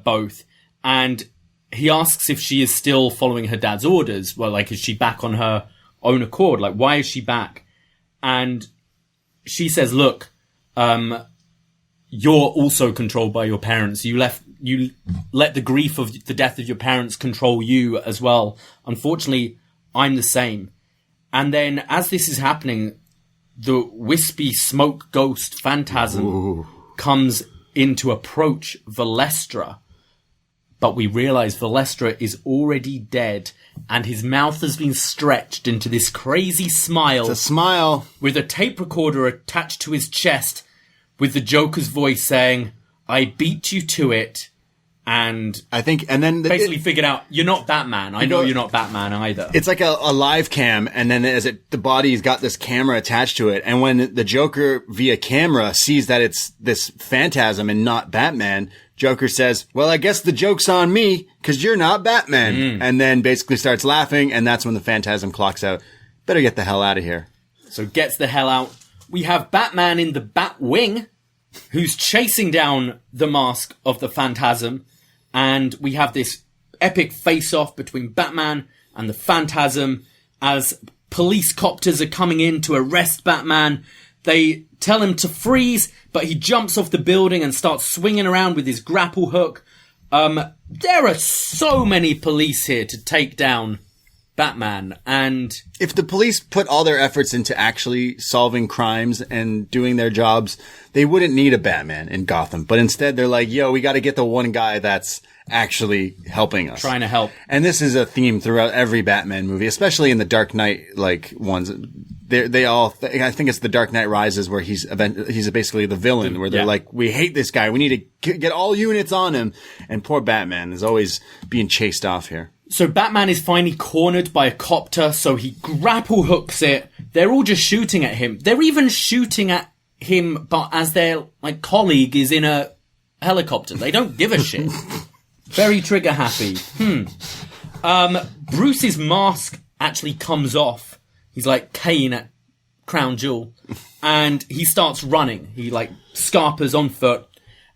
both. And he asks if she is still following her dad's orders. Well, like, is she back on her own accord? Like, why is she back? And she says, look, you're also controlled by your parents. You let the grief of the death of your parents control you as well. Unfortunately, I'm the same. And then as this is happening, the wispy smoke ghost Phantasm comes in to approach Valestra. But we realize Valestra is already dead, and his mouth has been stretched into this crazy smile. It's a smile. With a tape recorder attached to his chest, with the Joker's voice saying, I beat you to it, and I think, and then basically figured out, you're not Batman. I know you're not Batman either. It's like a live cam, and then the body's got this camera attached to it, and when the Joker via camera sees that it's this Phantasm and not Batman, Joker says, well, I guess the joke's on me, because you're not Batman. And then basically starts laughing, and that's when the Phantasm clocks out. Better get the hell out of here. So gets the hell out. We have Batman in the Batwing, who's chasing down the mask of the Phantasm. And we have this epic face-off between Batman and the Phantasm as police copters are coming in to arrest Batman. They tell him to freeze, but he jumps off the building and starts swinging around with his grapple hook. There are so many police here to take down Batman, and if the police put all their efforts into actually solving crimes and doing their jobs, they wouldn't need a Batman in Gotham. But instead, they're like, yo, we got to get the one guy that's actually helping us. Trying to help. And this is a theme throughout every Batman movie, especially in the Dark Knight, ones. They all, I think it's the Dark Knight Rises where he's basically the villain, where they're like, we hate this guy. We need to get all units on him. And poor Batman is always being chased off here. So Batman is finally cornered by a copter, so he grapple hooks it. They're all just shooting at him. They're even shooting at him, but as their colleague is in a helicopter. They don't give a shit. Very trigger happy. Bruce's mask actually comes off. He's like Kane at Crown Jewel. And he starts running. He scarpers on foot.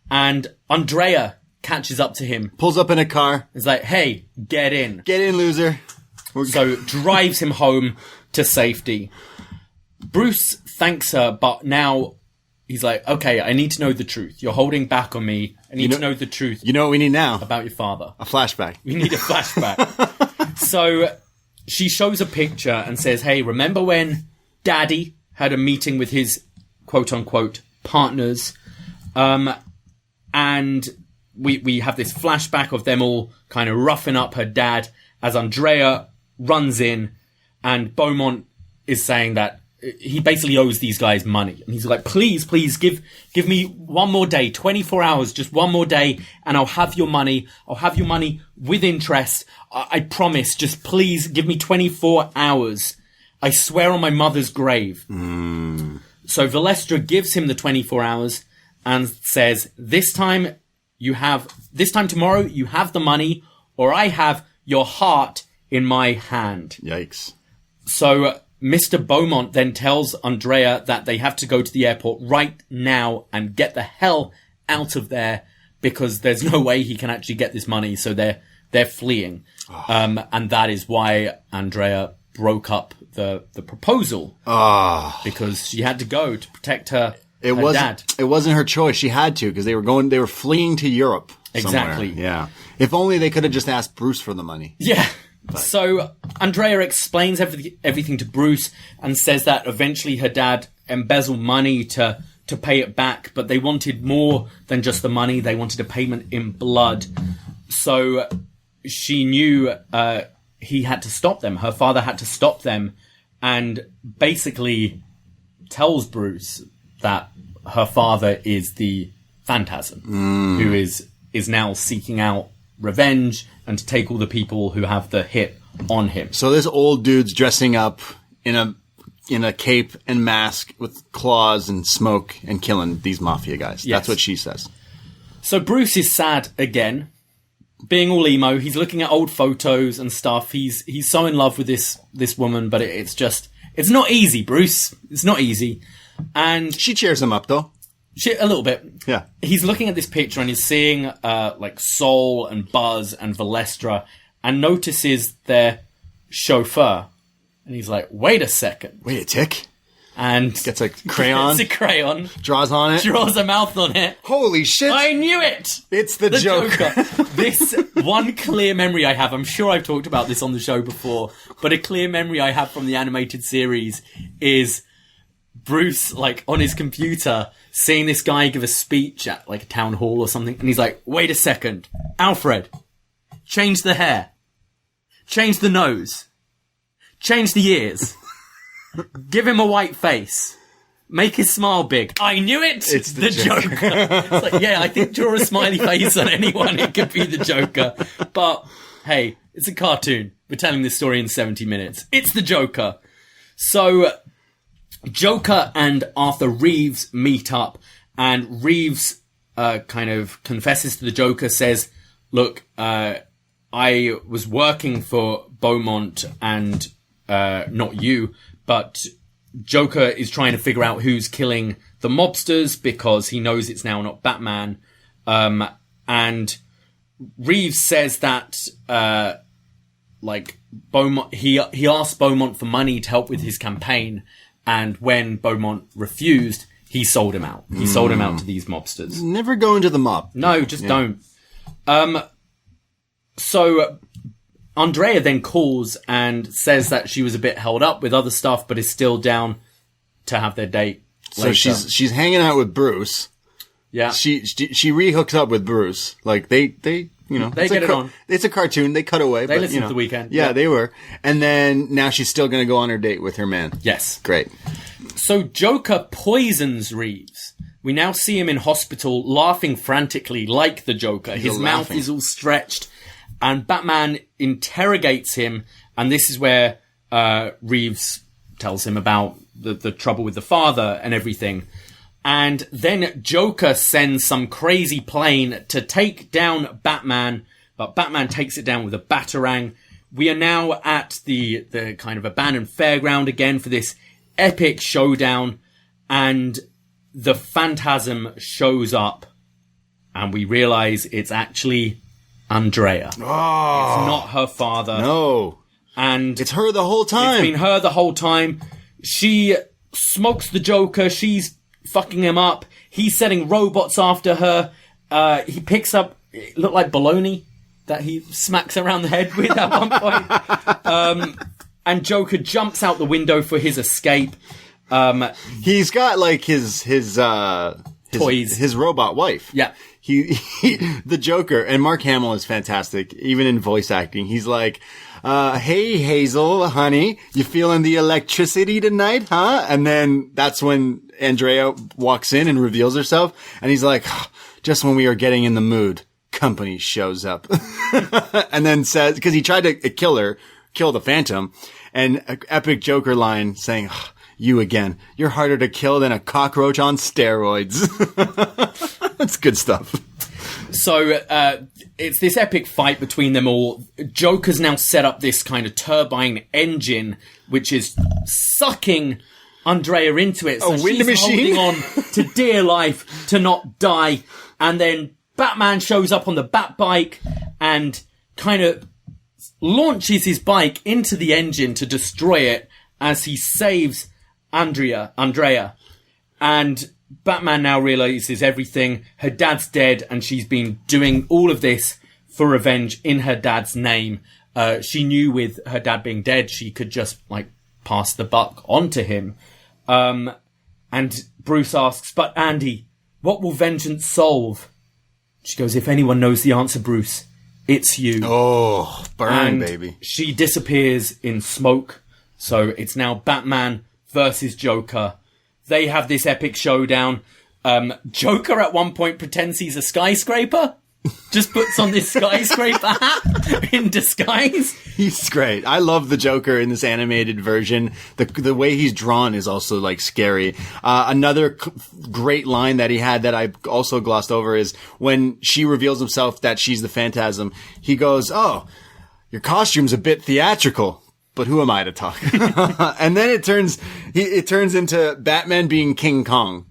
And Andrea catches up to him. Pulls up in a car. Is like, hey, get in. Get in, loser. So drives him home to safety. Bruce thanks her, but now he's like, okay, I need to know the truth. You're holding back on me. I need to know the truth. You know what we need now? About your father. A flashback. We need a flashback. So she shows a picture and says, hey, remember when Daddy had a meeting with his quote-unquote partners? And we have this flashback of them all kind of roughing up her dad as Andrea runs in, and Beaumont is saying that he basically owes these guys money. And he's like, please, give me one more day, 24 hours, just one more day, and I'll have your money. I'll have your money with interest. I promise, just please give me 24 hours. I swear on my mother's grave. So Valestra gives him the 24 hours and says, this time tomorrow, you have the money, or I have your heart in my hand. Yikes. So Mr. Beaumont then tells Andrea that they have to go to the airport right now and get the hell out of there, because there's no way he can actually get this money. So they're fleeing. And that is why Andrea broke up the proposal. Because she had to go to protect her dad. It wasn't her choice. She had to, because they were fleeing to Europe. Exactly. Somewhere. Yeah. If only they could have just asked Bruce for the money. Yeah. So Andrea explains everything to Bruce and says that eventually her dad embezzled money to pay it back, but they wanted more than just the money. They wanted a payment in blood. So she knew he had to stop them. Her father had to stop them, and basically tells Bruce that her father is the Phantasm, who is now seeking out revenge and to take all the people who have the hit on him. So this old dude's dressing up in a cape and mask with claws and smoke and killing these mafia guys. Yes. That's what she says. So Bruce is sad again, being all emo. He's looking at old photos and stuff. He's so in love with this woman, but it's not easy, Bruce. It's not easy. And she cheers him up, though. A little bit. Yeah. He's looking at this picture and he's seeing Sol and Buzz and Valestra, and notices their chauffeur. And he's like, wait a second. Wait a tick. And gets a crayon. Gets a crayon. Draws on it. Draws a mouth on it. Holy shit. I knew it. It's the Joker. This one clear memory I have, I'm sure I've talked about this on the show before, but a clear memory I have from the animated series is Bruce, on his computer, seeing this guy give a speech at, a town hall or something, and he's like, wait a second. Alfred, change the hair. Change the nose. Change the ears. Give him a white face. Make his smile big. I knew it! It's the Joker. It's like, yeah, I think draw a smiley face on anyone, it could be the Joker. But, hey, it's a cartoon. We're telling this story in 70 minutes. It's the Joker. So, Joker and Arthur Reeves meet up, and Reeves kind of confesses to the Joker, says, look, I was working for Beaumont and not you, but Joker is trying to figure out who's killing the mobsters because he knows it's now not Batman. And Reeves says that, Beaumont, he asked Beaumont for money to help with his campaign. And when Beaumont refused, he sold him out. He sold him out to these mobsters. Never go into the mob. No, just don't. So Andrea then calls and says that she was a bit held up with other stuff, but is still down to have their date later. So she's hanging out with Bruce. Yeah. She re-hooks up with Bruce. Like they get it on. It's a cartoon. They cut away. They listened to The Weeknd. Yeah, they were. And then now she's still going to go on her date with her man. Yes. Great. So Joker poisons Reeves. We now see him in hospital laughing frantically like the Joker. His mouth is all stretched. And Batman interrogates him. And this is where Reeves tells him about the trouble with the father and everything. And then Joker sends some crazy plane to take down Batman, but Batman takes it down with a batarang. We are now at the kind of abandoned fairground again for this epic showdown, and the Phantasm shows up, and we realize it's actually Andrea. Oh. It's not her father. No. And it's her the whole time. It's been her the whole time. She smokes the Joker. She's fucking him up. He's setting robots after her. He picks up, it looked like bologna that he smacks around the head with at one point. And Joker jumps out the window for his escape. He's got like his toys, his robot wife. Yeah. The Joker, and Mark Hamill is fantastic, even in voice acting. He's like, hey, Hazel, honey, you feeling the electricity tonight, huh? And then that's when Andrea walks in and reveals herself. And he's like, just when we are getting in the mood, company shows up. And then says, because he tried to kill the Phantom, and an epic Joker line saying, you again, you're harder to kill than a cockroach on steroids. That's good stuff. So, it's this epic fight between them all. Joker's now set up this kind of turbine engine, which is sucking Andrea into it. So wind machine? Holding on to dear life to not die. And then Batman shows up on the Batbike and kind of launches his bike into the engine to destroy it as he saves Andrea. And Batman now realizes everything. Her dad's dead, and she's been doing all of this for revenge in her dad's name. She knew with her dad being dead, she could just, pass the buck on to him. And Bruce asks, but Andy, what will vengeance solve? She goes, if anyone knows the answer, Bruce, it's you. Oh, burn, and baby. She disappears in smoke. So it's now Batman versus Joker. They have this epic showdown. Joker at one point pretends he's a skyscraper. Just puts on this skyscraper hat in disguise. He's great. I love the Joker in this animated version. The way he's drawn is also scary. Another great line that he had that I also glossed over is when she reveals himself that she's the Phantasm. He goes, "Oh, your costume's a bit theatrical." But who am I to talk? And then it turns into Batman being King Kong.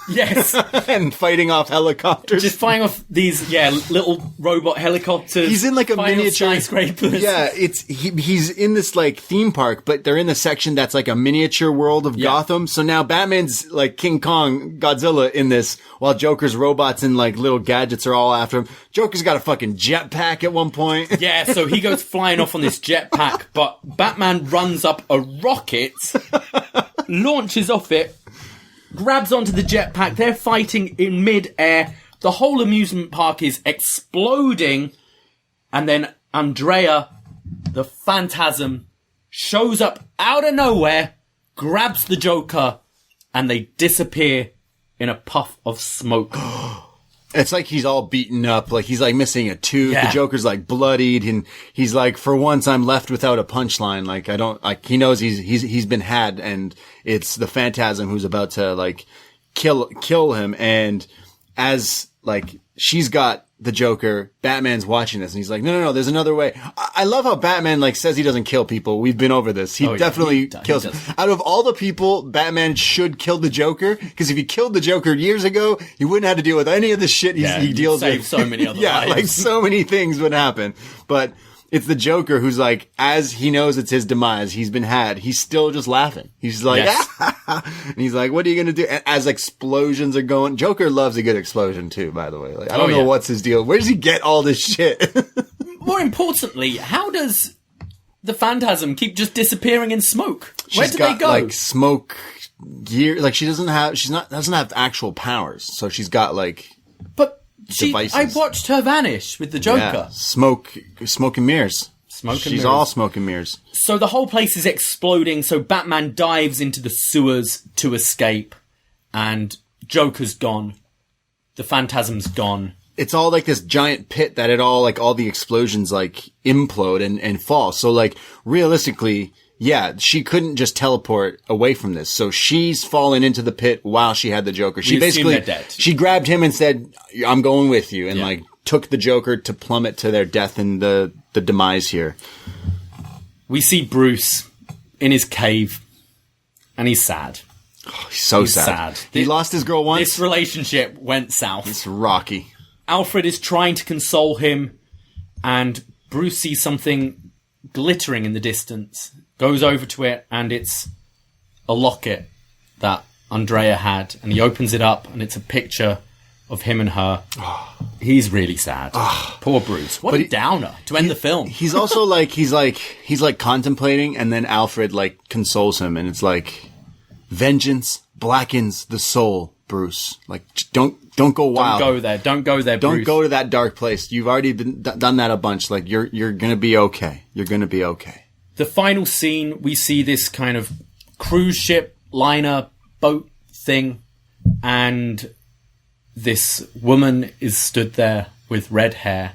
Yes. And fighting off helicopters. Just fighting off these, little robot helicopters. He's in a miniature skyscrapers. Yeah, he's in this theme park, but they're in the section that's a miniature world of Gotham. So now Batman's King Kong, Godzilla in this, while Joker's robots and little gadgets are all after him. Joker's got a fucking jetpack at one point. Yeah, so he goes flying off on this jetpack, but Batman runs up a rocket, launches off it, grabs onto the jetpack. They're fighting in mid-air. The whole amusement park is exploding. And then Andrea, the Phantasm, shows up out of nowhere, grabs the Joker, and they disappear in a puff of smoke. It's like he's all beaten up, like he's like missing a tooth. Yeah. The Joker's like bloodied, and he's like, for once I'm left without a punchline. Like I don't, like he knows he's been had, and it's the Phantasm who's about to like kill him. And as like she's got the Joker, Batman's watching this, and he's like, no, there's another way. I love how Batman like says he doesn't kill people. We've been over this. He definitely kills him. Out of all the people, Batman should kill the Joker, because if he killed the Joker years ago, he wouldn't have to deal with any of the shit he deals with. So many other lives. Like so many things would happen. But it's the Joker who's like, as he knows it's his demise, he's been had, he's still just laughing. He's like, and he's like, what are you going to do? And as explosions are going, Joker loves a good explosion too, by the way. Like, I don't know what's his deal. Where does he get all this shit? More importantly, how does the Phantasm keep just disappearing in smoke? Where do they go? Like smoke gear. Like doesn't have actual powers. So she's got like, devices. I watched her vanish with the Joker. Yeah. Smoke and mirrors. She's all smoke and mirrors. So the whole place is exploding. So Batman dives into the sewers to escape, and Joker's gone. The Phantasm's gone. It's all like this giant pit that all the explosions like implode and fall. So like realistically, yeah, she couldn't just teleport away from this. So she's fallen into the pit while she had the Joker. She basically, she grabbed him and said, I'm going with you. And like took the Joker to plummet to their death and the demise here. We see Bruce in his cave, and he's sad. Oh, he's sad. He lost his girl once. This relationship went south. It's rocky. Alfred is trying to console him, and Bruce sees something glittering in the distance. Goes over to it, and it's a locket that Andrea had, and he opens it up, and it's a picture of him and her. He's really sad. Poor Bruce. What a downer to end the film. He's also like, he's like contemplating, and then Alfred like consoles him, and it's like, vengeance blackens the soul, Bruce. Like, don't go wild. Don't go there, Bruce. Don't go to that dark place. You've already done that a bunch. Like, you're gonna be okay. You're gonna be okay. The final scene, we see this kind of cruise ship, liner, boat thing, and this woman is stood there with red hair,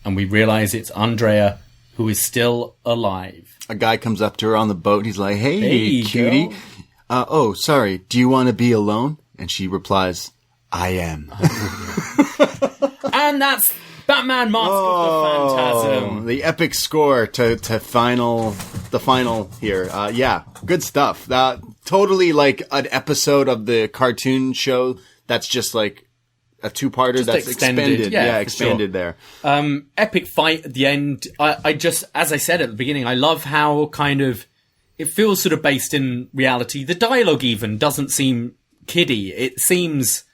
and we realize it's Andrea, who is still alive. A guy comes up to her on the boat. He's like, hey cutie. Oh, sorry. Do you want to be alone? And she replies, I am. And that's Batman Mask of the Phantasm. The epic score to the final here. Yeah, good stuff. Totally like an episode of the cartoon show that's just like a two-parter that's expanded. Yeah, expanded there. Epic fight at the end. I just, as I said at the beginning, I love how kind of it feels sort of based in reality. The dialogue even doesn't seem kiddie. It seems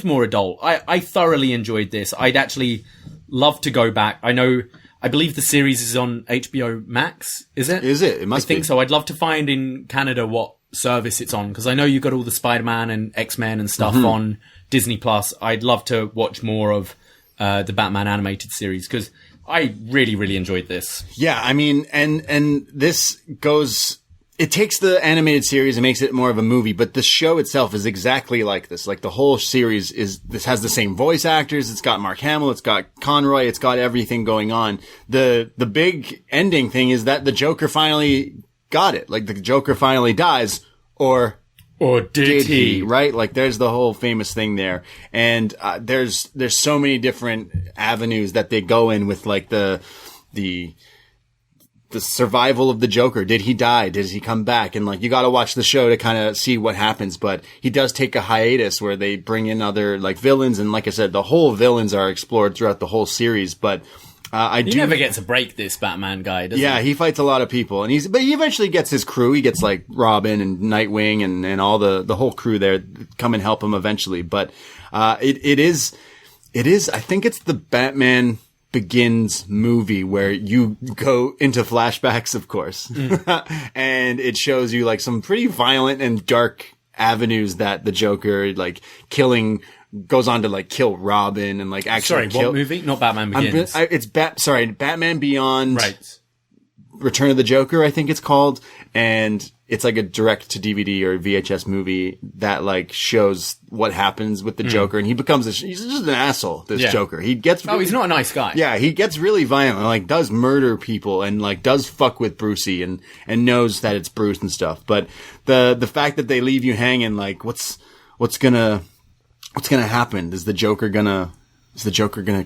more adult. I thoroughly enjoyed this. I'd actually love to go back. I believe the series is on HBO Max, is it? Is it? It must be. I think so. I'd love to find in Canada what service it's on, because I know you've got all the Spider-Man and X-Men and stuff on Disney Plus. I'd love to watch more of the Batman animated series, because I really, really enjoyed this. Yeah, I mean, and this goes... It takes the animated series and makes it more of a movie, but the show itself is exactly like this. Like, the whole series has the same voice actors. It's got Mark Hamill. It's got Conroy. It's got everything going on. The big ending thing is that the Joker finally got it. Like, the Joker finally dies, or did he? Right? Like, there's the whole famous thing there. And, there's so many different avenues that they go in with, like, the survival of the Joker. Did he die? Did he come back? And like, you got to watch the show to kind of see what happens. But he does take a hiatus where they bring in other like villains. And like I said, the whole villains are explored throughout the whole series. But he never gets a break, this Batman guy, does he? Yeah, he fights a lot of people, and but he eventually gets his crew. He gets like Robin and Nightwing and all the whole crew there come and help him eventually. But it is. I think it's the Batman Begins movie where you go into flashbacks, of course, and it shows you like some pretty violent and dark avenues that the Joker like goes on to like kill Robin and like actually what movie? Not Batman Begins. It's Batman Beyond. Right. Return of the Joker, I think it's called. And it's like a direct to DVD or VHS movie that like shows what happens with the Joker, and he becomes he's just an asshole. This Joker, he gets he's not a nice guy. Yeah, he gets really violent, like does murder people, and like does fuck with Brucey, and knows that it's Bruce and stuff. But the fact that they leave you hanging, like what's gonna happen? Is the Joker gonna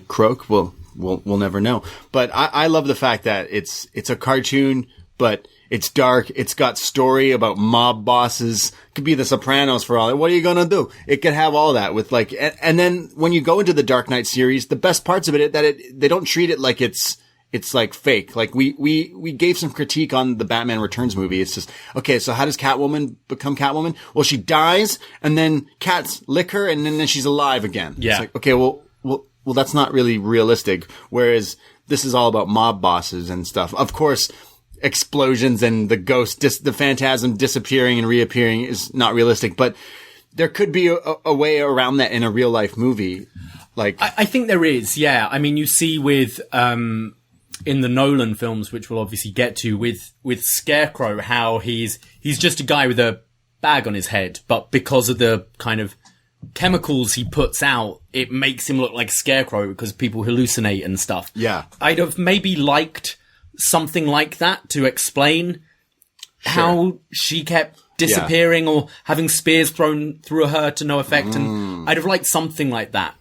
croak? We'll never know. But I love the fact that it's a cartoon, but it's dark. It's got story about mob bosses. It could be The Sopranos for all that. What are you gonna do? It could have all that with like, and then when you go into the Dark Knight series, the best parts of it that they don't treat it like it's like fake. Like we gave some critique on the Batman Returns movie. It's just, okay, so how does Catwoman become Catwoman? Well, she dies and then cats lick her and then she's alive again. Yeah. It's like, okay, well, that's not really realistic. Whereas this is all about mob bosses and stuff. Of course, explosions and the ghost, the phantasm disappearing and reappearing is not realistic, but there could be a way around that in a real life movie. Like, I think there is. Yeah. I mean, you see with, in the Nolan films, which we'll obviously get to with Scarecrow, how he's just a guy with a bag on his head, but because of the kind of chemicals he puts out, it makes him look like Scarecrow because people hallucinate and stuff. Yeah. I'd have maybe liked something like that to explain how she kept disappearing or having spears thrown through her to no effect. And I'd have liked something like that.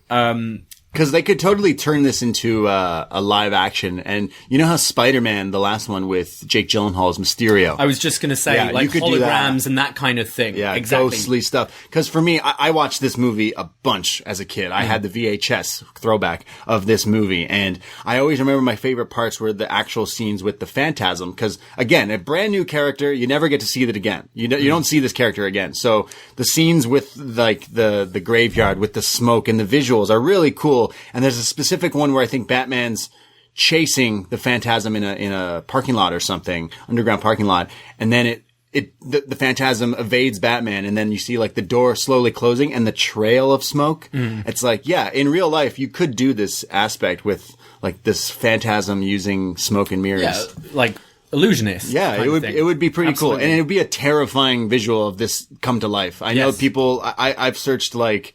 Because they could totally turn this into a live action. And you know how Spider-Man, the last one with Jake Gyllenhaal, is Mysterio? I was just going to say, like holograms and that kind of thing. Yeah, exactly. Ghostly stuff. Because for me, I watched this movie a bunch as a kid. I had the VHS throwback of this movie. And I always remember my favorite parts were the actual scenes with the Phantasm. Because, again, a brand new character, you never get to see it again. You don't see this character again. So the scenes with, like, the graveyard with the smoke and the visuals are really cool. And there's a specific one where I think Batman's chasing the Phantasm in a parking lot or something, underground parking lot, and then the Phantasm evades Batman, and then you see like the door slowly closing and the trail of smoke. It's like, yeah, in real life you could do this aspect with like this Phantasm using smoke and mirrors. Yeah, like illusionist. Yeah, it would be pretty cool, and it would be a terrifying visual of this come to life. I know people. I've searched like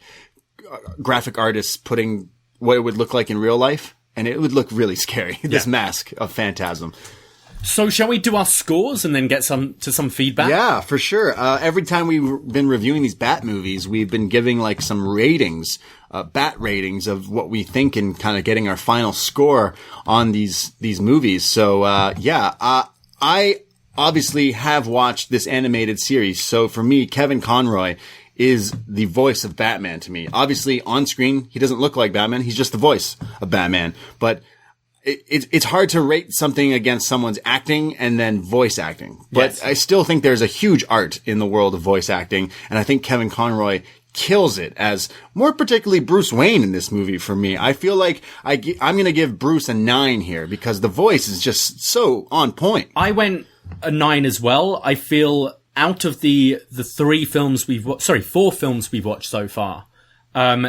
graphic artists putting what it would look like in real life, and it would look really scary. This mask of Phantasm. So shall we do our scores and then get some feedback? Yeah, for sure. Every time we've been reviewing these Bat movies, we've been giving like some ratings, Bat ratings of what we think and kind of getting our final score on these movies. So, I obviously have watched this animated series. So for me, Kevin Conroy is the voice of Batman to me. Obviously, on screen, he doesn't look like Batman. He's just the voice of Batman. But it's hard to rate something against someone's acting and then voice acting. But I still think there's a huge art in the world of voice acting. And I think Kevin Conroy kills it as more particularly Bruce Wayne in this movie for me. I feel like I'm going to give Bruce a 9 here because the voice is just so on point. I went a 9 as well. I feel out of the 4 films we've watched so far,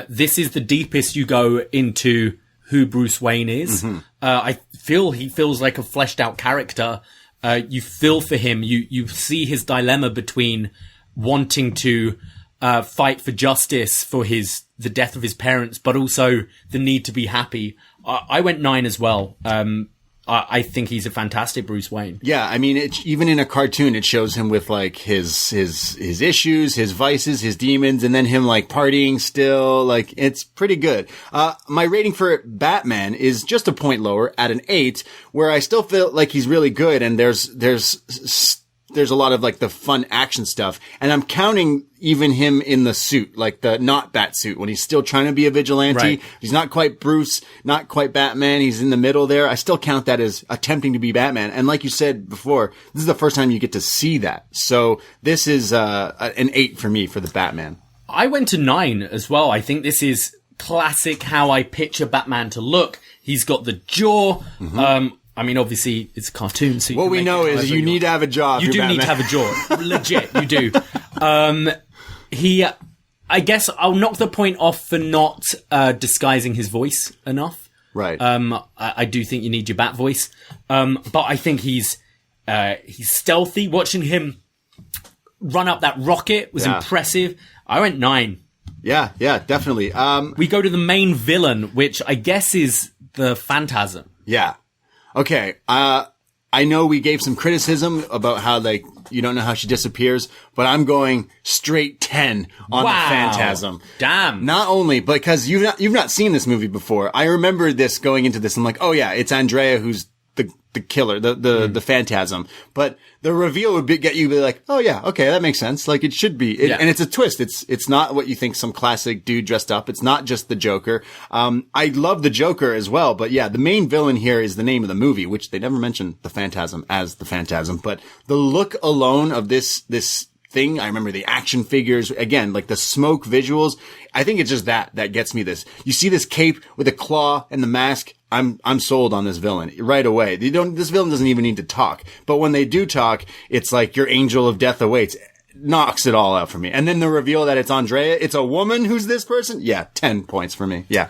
this is the deepest you go into who Bruce Wayne is. I feel he feels like a fleshed out character. You feel for him. You see his dilemma between wanting to fight for justice for the death of his parents, but also the need to be happy. I went 9 as well. I think he's a fantastic Bruce Wayne. Yeah, I mean, even in a cartoon, it shows him with like his issues, his vices, his demons, and then him like partying still. Like, it's pretty good. My rating for Batman is just a point lower at an 8, where I still feel like he's really good, and there's a lot of like the fun action stuff, and I'm counting even him in the suit, like the not bat suit, when he's still trying to be a vigilante. Right. He's not quite Bruce, not quite Batman. He's in the middle there. I still count that as attempting to be Batman. And like you said before, this is the first time you get to see that. So this is an 8 for me for the Batman. I went to 9 as well. I think this is classic how I picture Batman to look. He's got the jaw. I mean, obviously, it's a cartoon, so what we know is you need to have a jaw. You do need to have a jaw. Legit, you do. I guess I'll knock the point off for not disguising his voice enough. Right. I do think you need your bat voice. But I think he's stealthy. Watching him run up that rocket was impressive. I went 9. Yeah, definitely. We go to the main villain, which I guess is the Phantasm. Yeah. Okay. I know we gave some criticism about how, like, you don't know how she disappears, but I'm going straight 10 on the Phantasm. Damn. Not only because you've not seen this movie before. I remember this going into this. I'm like, oh yeah, it's Andrea who's the killer, the Phantasm. But the reveal would get you like, oh yeah, okay, that makes sense. Like it should be. And it's a twist. It's not what you think, some classic dude dressed up. It's not just the Joker. I love the Joker as well, but yeah, the main villain here is the name of the movie, which they never mention the Phantasm as the Phantasm. But the look alone of this thing, I remember the action figures, again, like the smoke visuals. I think it's just that gets me this. You see this cape with a claw and the mask. I'm sold on this villain right away. This villain doesn't even need to talk. But when they do talk, it's like your angel of death awaits. Knocks it all out for me. And then the reveal that it's Andrea, it's a woman who's this person. Yeah, 10 points for me. Yeah.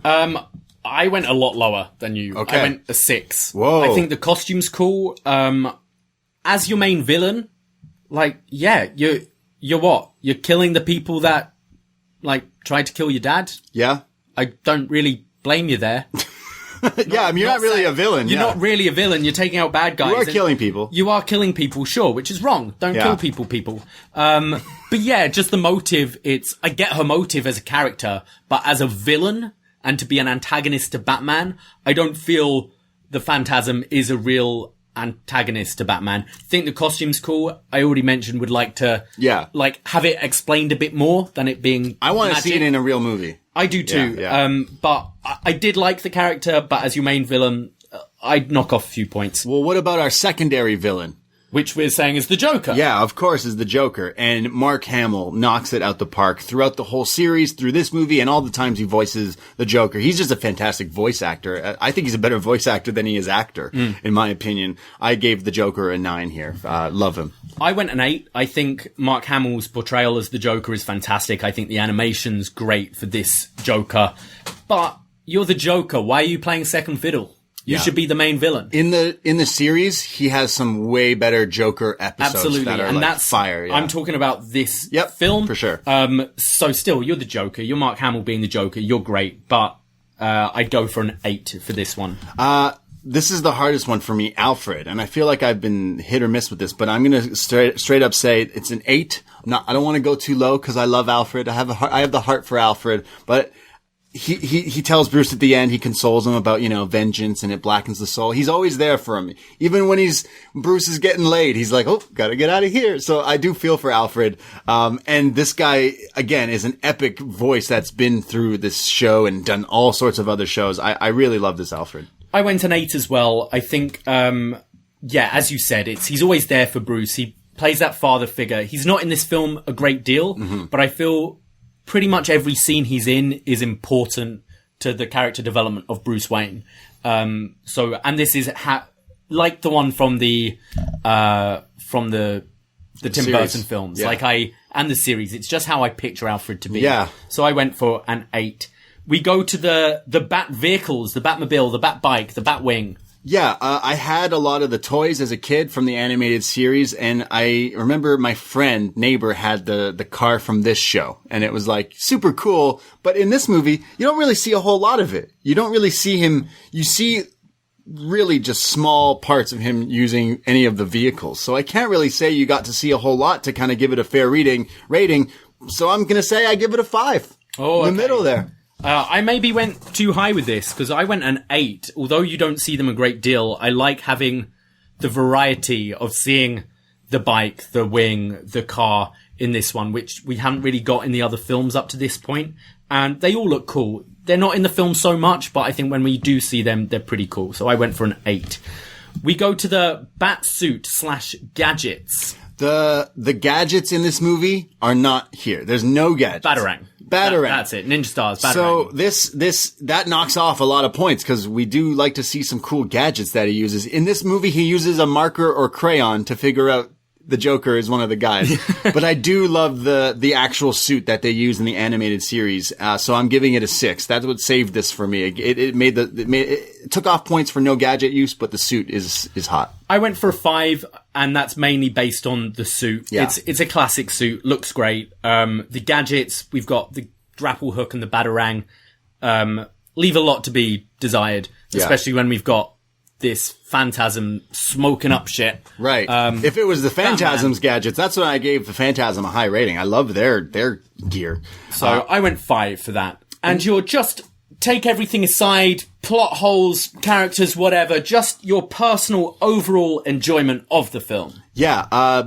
I went a lot lower than you. Okay. I went a 6. Whoa. I think the costume's cool. As your main villain, like, yeah, you're what? You're killing the people that, like, tried to kill your dad? Yeah. I don't really blame you there. Yeah, I mean, you're not really a villain. You're not really a villain. You're taking out bad guys. You are killing people. You are killing people, sure, which is wrong. Don't kill people. But yeah, just the motive. I get her motive as a character, but as a villain and to be an antagonist to Batman, I don't feel the Phantasm is a real antagonist to Batman. Think the costume's cool. I already mentioned would like to like have it explained a bit more than it being I want to see it in a real movie. I do too. Yeah. But I did like the character, but as your main villain, I'd knock off a few points. Well, what about our secondary villain? Which we're saying is the Joker. Yeah, of course, is the Joker. And Mark Hamill knocks it out the park throughout the whole series, through this movie, and all the times he voices the Joker. He's just a fantastic voice actor. I think he's a better voice actor than he is actor, in my opinion. I gave the Joker a 9 here. Love him. I went an 8. I think Mark Hamill's portrayal as the Joker is fantastic. I think the animation's great for this Joker. But you're the Joker. Why are you playing second fiddle? You should be the main villain. In the series, he has some way better Joker episodes. Absolutely. That are and like that's fire. Yeah. I'm talking about this film. For sure. So still, you're the Joker. You're Mark Hamill being the Joker. You're great. But I'd go for an 8 for this one. This is the hardest one for me, Alfred. And I feel like I've been hit or miss with this, but I'm going to straight up say it's an 8. I don't want to go too low because I love Alfred. I have the heart for Alfred, but he tells Bruce at the end, he consoles him about, vengeance and it blackens the soul. He's always there for him. Even when Bruce is getting laid, he's like, oh, gotta get out of here. So I do feel for Alfred. And this guy, again, is an epic voice that's been through this show and done all sorts of other shows. I really love this Alfred. I went an 8 as well. I think, as you said, he's always there for Bruce. He plays that father figure. He's not in this film a great deal, but I feel pretty much every scene he's in is important to the character development of Bruce Wayne. And this is like the one from the Tim Burton films, and the series. It's just how I picture Alfred to be. Yeah. So I went for an 8. We go to the Bat vehicles, the Batmobile, the Bat bike, the Batwing. Yeah, I had a lot of the toys as a kid from the animated series, and I remember my neighbor had the car from this show, and it was like super cool, but in this movie, you don't really see a whole lot of it. You don't really see him, you see really just small parts of him using any of the vehicles. So I can't really say you got to see a whole lot to kind of give it a fair rating, so I'm gonna say I give it a 5. Oh, in the middle there. I maybe went too high with this because I went an 8. Although you don't see them a great deal, I like having the variety of seeing the bike, the wing, the car in this one, which we haven't really got in the other films up to this point. And they all look cool. They're not in the film so much, but I think when we do see them, they're pretty cool. So I went for an 8. We go to the Batsuit / gadgets. The gadgets in this movie are not here. There's no gadgets. Batarang. That's it. Ninja Stars. Batarang. So that knocks off a lot of points because we do like to see some cool gadgets that he uses. In this movie, he uses a marker or crayon to figure out the Joker is one of the guys. But I do love the actual suit that they use in the animated series. So I'm giving it a 6. That's what saved this for me. It took off points for no gadget use, but the suit is hot. I went for a 5, and that's mainly based on the suit. Yeah. It's a classic suit, looks great. The gadgets, we've got the grapple hook and the batarang, leave a lot to be desired, especially when we've got this Phantasm smoking up shit. Right. If it was the Phantasm's gadgets, that's when I gave the Phantasm a high rating. I love their gear. So I went 5 for that. And you're just take everything aside, plot holes, characters, whatever, just your personal overall enjoyment of the film. Yeah.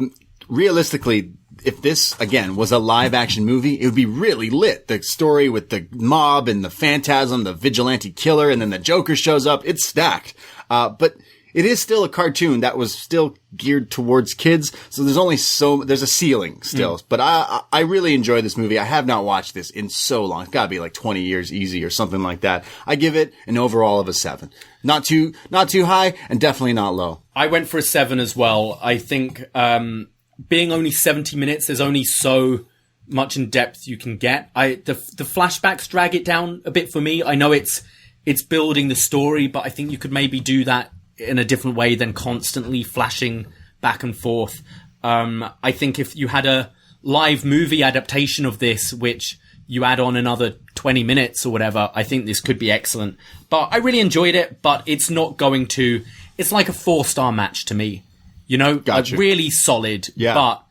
Realistically, if this, again, was a live-action movie, it would be really lit. The story with the mob and the Phantasm, the vigilante killer, and then the Joker shows up. It's stacked. But it is still a cartoon that was still geared towards kids. So there's a ceiling still. But I really enjoy this movie. I have not watched this in so long. It's gotta be like 20 years easy or something like that. I give it an overall of a 7. Not too high and definitely not low. I went for a 7 as well. I think, being only 70 minutes, there's only so much in depth you can get. The flashbacks drag it down a bit for me. I know it's building the story, but I think you could maybe do that in a different way than constantly flashing back and forth. I think if you had a live movie adaptation of this, which you add on another 20 minutes or whatever, I think this could be excellent. But I really enjoyed it, but it's not going to... It's like a 4-star match to me. You know, Gotcha. Really solid, Yeah. but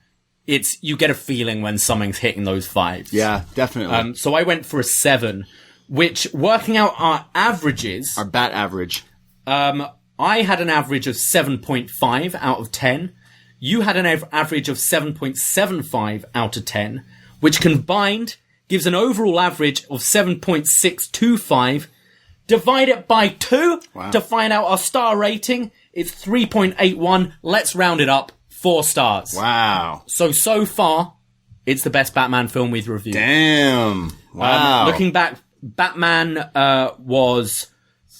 you get a feeling when something's hitting those 5s. Yeah, definitely. So I went for a 7, which, working out our averages... Our bat average. I had an average of 7.5 out of 10. You had an average of 7.75 out of 10, which combined gives an overall average of 7.625. Divide it by 2 to find out our star rating. It's 3.81. Let's round it up. 4 stars. Wow. So far, it's the best Batman film we've reviewed. Damn. Wow. Looking back, Batman was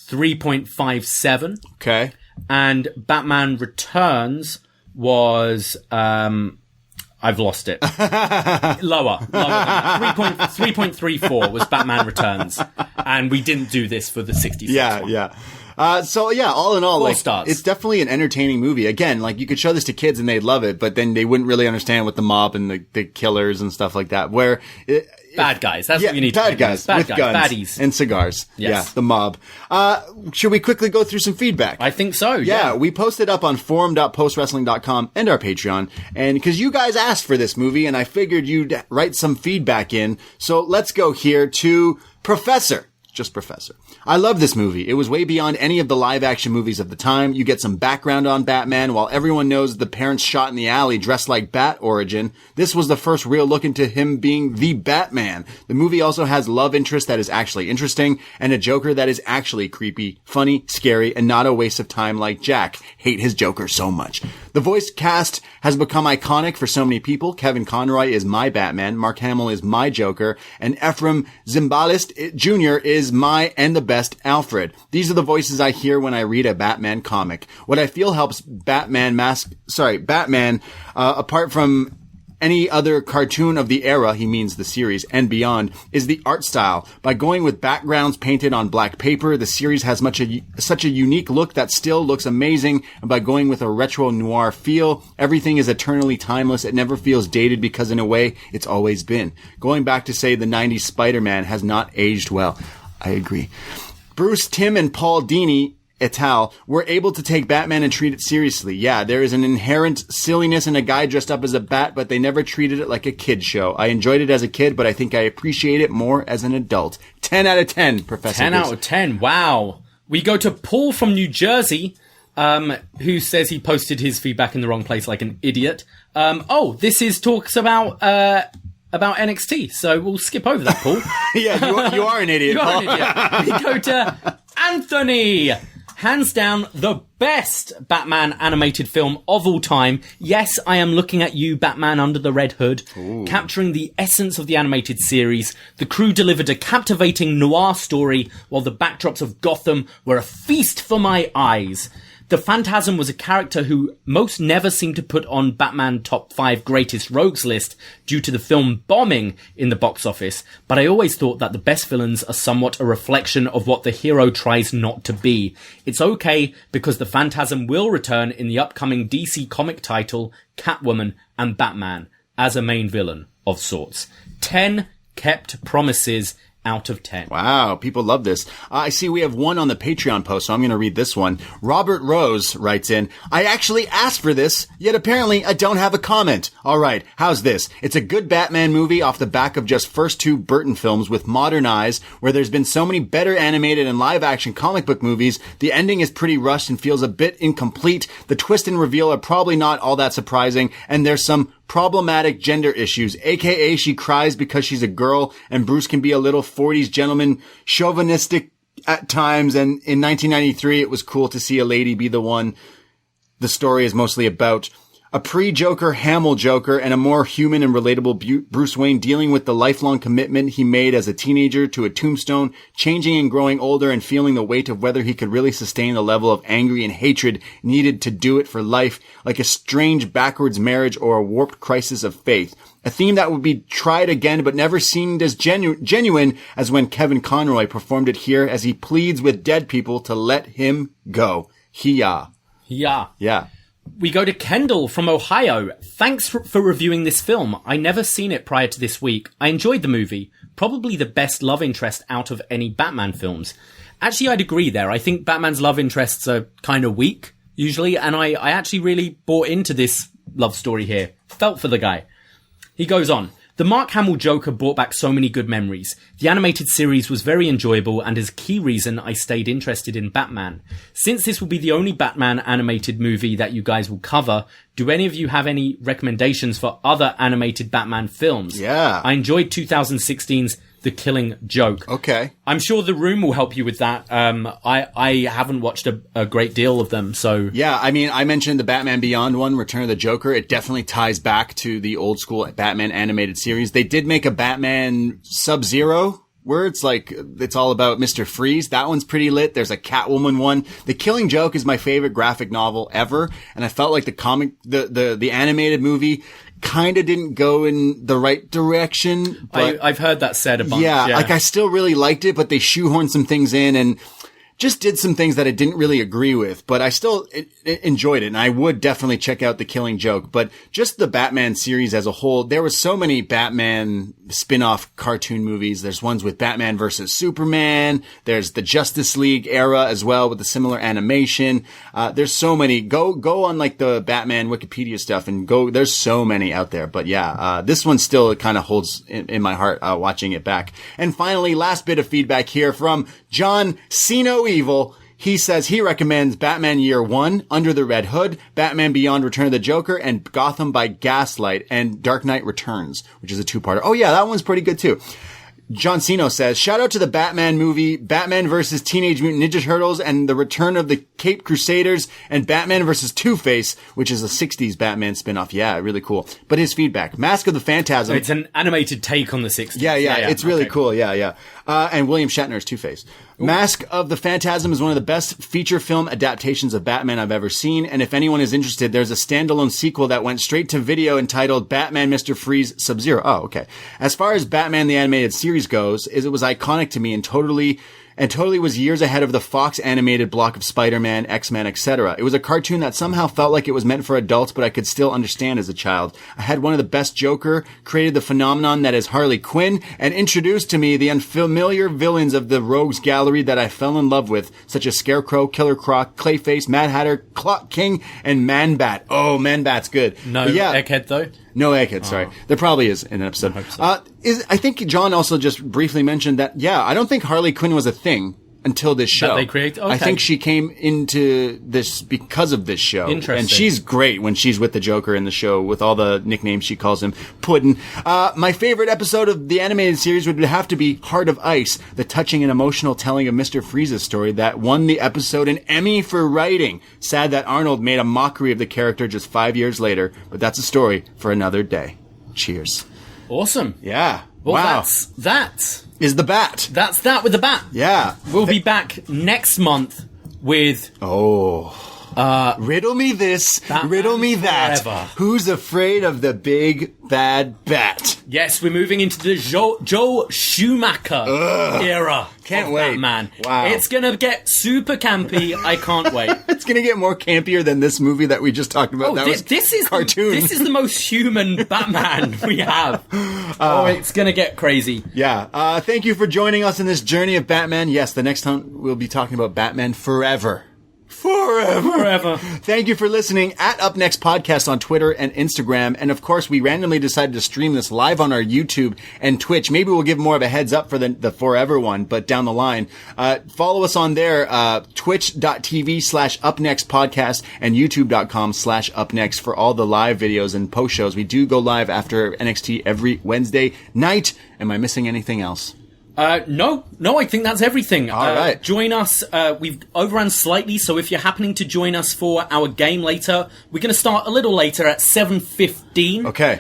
3.57. Okay. And Batman Returns was... I've lost it. Lower than that. 3.34 was Batman Returns. And we didn't do this for the 66th one. Yeah. All in all, 4 stars. It's definitely an entertaining movie. Again, you could show this to kids and they'd love it, but then they wouldn't really understand what the mob and the killers and stuff like that. Bad guys. That's what you need to do. Bad guys with guns baddies. and cigars. Yes. Yeah, the mob. Should we quickly go through some feedback? I think so, Yeah, we posted up on forum.postwrestling.com and our Patreon, and because you guys asked for this movie, and I figured you'd write some feedback in, so let's go here to Professor. Just Professor. I love this movie. It was way beyond any of the live-action movies of the time. You get some background on Batman, while everyone knows the parents shot in the alley dressed like Bat origin. This was the first real look into him being the Batman. The movie also has love interest that is actually interesting, and a Joker that is actually creepy, funny, scary, and not a waste of time like Jack. Hate his Joker so much. The voice cast has become iconic for so many people. Kevin Conroy is my Batman, Mark Hamill is my Joker, and Ephraim Zimbalist Jr. is my and the best Alfred. These are the voices I hear when I read a Batman comic. What I feel helps Batman, apart from any other cartoon of the era, he means the series, and beyond, is the art style. By going with backgrounds painted on black paper, the series has such a unique look that still looks amazing, and by going with a retro noir feel, everything is eternally timeless. It never feels dated because in a way, it's always been. Going back to, say, the 90s Spider-Man has not aged well. I agree. Bruce Timm and Paul Dini et al. Were able to take Batman and treat it seriously. Yeah, there is an inherent silliness in a guy dressed up as a bat, but they never treated it like a kid show. I enjoyed it as a kid, but I think I appreciate it more as an adult. 10 out of 10, Professor. 10 out of 10. Wow. We go to Paul from New Jersey, who says he posted his feedback in the wrong place like an idiot. This talks about NXT, so we'll skip over that, Paul. Yeah, you are an idiot, Paul. You are an idiot. We go to Anthony. Hands down, the best Batman animated film of all time. Yes, I am looking at you, Batman Under the Red Hood. Ooh. Capturing the essence of the animated series. The crew delivered a captivating noir story, while the backdrops of Gotham were a feast for my eyes. The Phantasm was a character who most never seemed to put on Batman top 5 greatest rogues list due to the film bombing in the box office, but I always thought that the best villains are somewhat a reflection of what the hero tries not to be. It's okay because the Phantasm will return in the upcoming DC comic title Catwoman and Batman as a main villain of sorts. 10 kept promises out of 10. Wow, people love this. I see we have one on the Patreon post, so I'm going to read this one. Robert Rose writes in, I actually asked for this, yet apparently I don't have a comment. All right, how's this? It's a good Batman movie off the back of just first 2 Burton films with modern eyes, where there's been so many better animated and live-action comic book movies. The ending is pretty rushed and feels a bit incomplete. The twist and reveal are probably not all that surprising, and there's some problematic gender issues, aka she cries because she's a girl, and Bruce can be a little 40s gentleman chauvinistic at times, and in 1993 it was cool to see a lady be the one the story is mostly about. A pre-Joker Hamill Joker and a more human and relatable Bruce Wayne dealing with the lifelong commitment he made as a teenager to a tombstone, changing and growing older and feeling the weight of whether he could really sustain the level of angry and hatred needed to do it for life, like a strange backwards marriage or a warped crisis of faith. A theme that would be tried again but never seemed as genuine as when Kevin Conroy performed it here as he pleads with dead people to let him go. Yeah. We go to Kendall from Ohio. Thanks for reviewing this film. I never seen it prior to this week. I enjoyed the movie. Probably the best love interest out of any Batman films. Actually, I'd agree there. I think Batman's love interests are kind of weak, usually, and I actually really bought into this love story here. Felt for the guy. He goes on. The Mark Hamill Joker brought back so many good memories. The animated series was very enjoyable and is a key reason I stayed interested in Batman. Since this will be the only Batman animated movie that you guys will cover, do any of you have any recommendations for other animated Batman films? Yeah. I enjoyed 2016's The Killing Joke. Okay. I'm sure The Room will help you with that. I haven't watched a great deal of them, so... Yeah, I mean, I mentioned the Batman Beyond one, Return of the Joker. It definitely ties back to the old school Batman animated series. They did make a Batman Sub-Zero, where it's like, it's all about Mr. Freeze. That one's pretty lit. There's a Catwoman one. The Killing Joke is my favorite graphic novel ever, and I felt like the animated movie kind of didn't go in the right direction. But I've heard that said a bunch. Yeah, like I still really liked it, but they shoehorned some things in and just did some things that I didn't really agree with, but I still enjoyed it, and I would definitely check out The Killing Joke. But just the Batman series as a whole, there were so many Batman spin-off cartoon movies. There's ones with Batman versus Superman. There's the Justice League era as well with the similar animation. There's so many. Go on like the Batman Wikipedia stuff and go. There's so many out there. But yeah, this one still kind of holds in my heart watching it back. And finally, last bit of feedback here from John Sino Evil. He says he recommends Batman Year One, Under the Red Hood, Batman Beyond Return of the Joker, and Gotham by Gaslight, and Dark Knight Returns, which is a 2-parter. Oh yeah, that one's pretty good too. John Sino says, shout out to the Batman movie, Batman vs. Teenage Mutant Ninja Turtles, and the Return of the Caped Crusaders, and Batman vs. Two-Face, which is a 60s Batman spinoff. Yeah, really cool. But his feedback, Mask of the Phantasm. It's an animated take on the 60s. Yeah, it's really cool. Yeah. And William Shatner's Two-Face. Mask of the Phantasm is one of the best feature film adaptations of Batman I've ever seen, and if anyone is interested, there's a standalone sequel that went straight to video entitled Batman Mr. Freeze Sub-Zero. Oh, okay. As far as Batman the Animated Series goes, it was iconic to me and totally was years ahead of the Fox animated block of Spider-Man, X-Men, etc. It was a cartoon that somehow felt like it was meant for adults, but I could still understand as a child. I had one of the best Joker, created the phenomenon that is Harley Quinn, and introduced to me the unfamiliar villains of the Rogues Gallery that I fell in love with, such as Scarecrow, Killer Croc, Clayface, Mad Hatter, Clock King, and Man-Bat. Oh, Man-Bat's good. No Egghead, though? No Egghead, sorry. There probably is in an episode. I think John also just briefly mentioned that, I don't think Harley Quinn was a thing until this show. That they create? Okay. I think she came into this because of this show. Interesting. And she's great when she's with the Joker in the show with all the nicknames she calls him. Puddin'. My favorite episode of the animated series would have to be Heart of Ice, the touching and emotional telling of Mr. Freeze's story that won the episode an Emmy for writing. Sad that Arnold made a mockery of the character just 5 years later, but that's a story for another day. Cheers. Awesome. Yeah. Well, wow. That is the Bat. That's that with the Bat. Yeah. We'll be back next month with... Oh. Riddle me this, Batman riddle me that. Forever. Who's afraid of the big bad bat? Yes, we're moving into the Joe Schumacher era. Can't of wait. Batman. Wow. It's gonna get super campy. I can't wait. It's gonna get more campier than this movie that we just talked about. This is cartoon. This is the most human Batman we have. It's gonna get crazy. Yeah. Thank you for joining us in this journey of Batman. Yes, the next time we'll be talking about Batman Forever. Forever. Thank you for listening at upNXT Podcast on Twitter and Instagram. And of course, we randomly decided to stream this live on our YouTube and Twitch. Maybe we'll give more of a heads up for the Forever one, but down the line. Follow us on there, twitch.tv/upNXT Podcast and youtube.com/upNXT for all the live videos and post shows. We do go live after NXT every Wednesday night. Am I missing anything else? No, I think that's everything. All right. Join us. We've overrun slightly, so if you're happening to join us for our game later, we're going to start a little later at 7:15. Okay.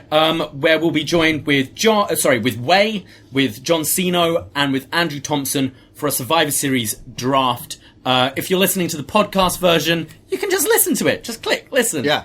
Where we'll be joined with with Way, with John Ceno, and with Andrew Thompson for a Survivor Series draft. If you're listening to the podcast version, you can just listen to it. Just click, listen. Yeah.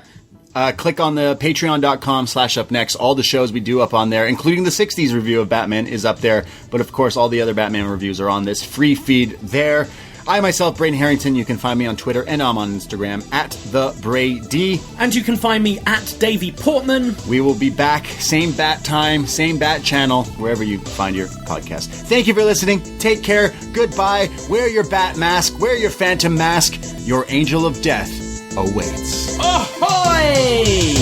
Click on the patreon.com/upNXT. All the shows we do up on there, including the 60s review of Batman, is up there. But of course, all the other Batman reviews are on this free feed there. I myself, Braden Herrington, you can find me on Twitter and I'm on Instagram at @TheBrady. And you can find me at Davie Portman. We will be back, same bat time, same bat channel, wherever you find your podcast. Thank you for listening. Take care. Goodbye. Wear your bat mask. Wear your phantom mask. Your angel of death awaits. Ahoy!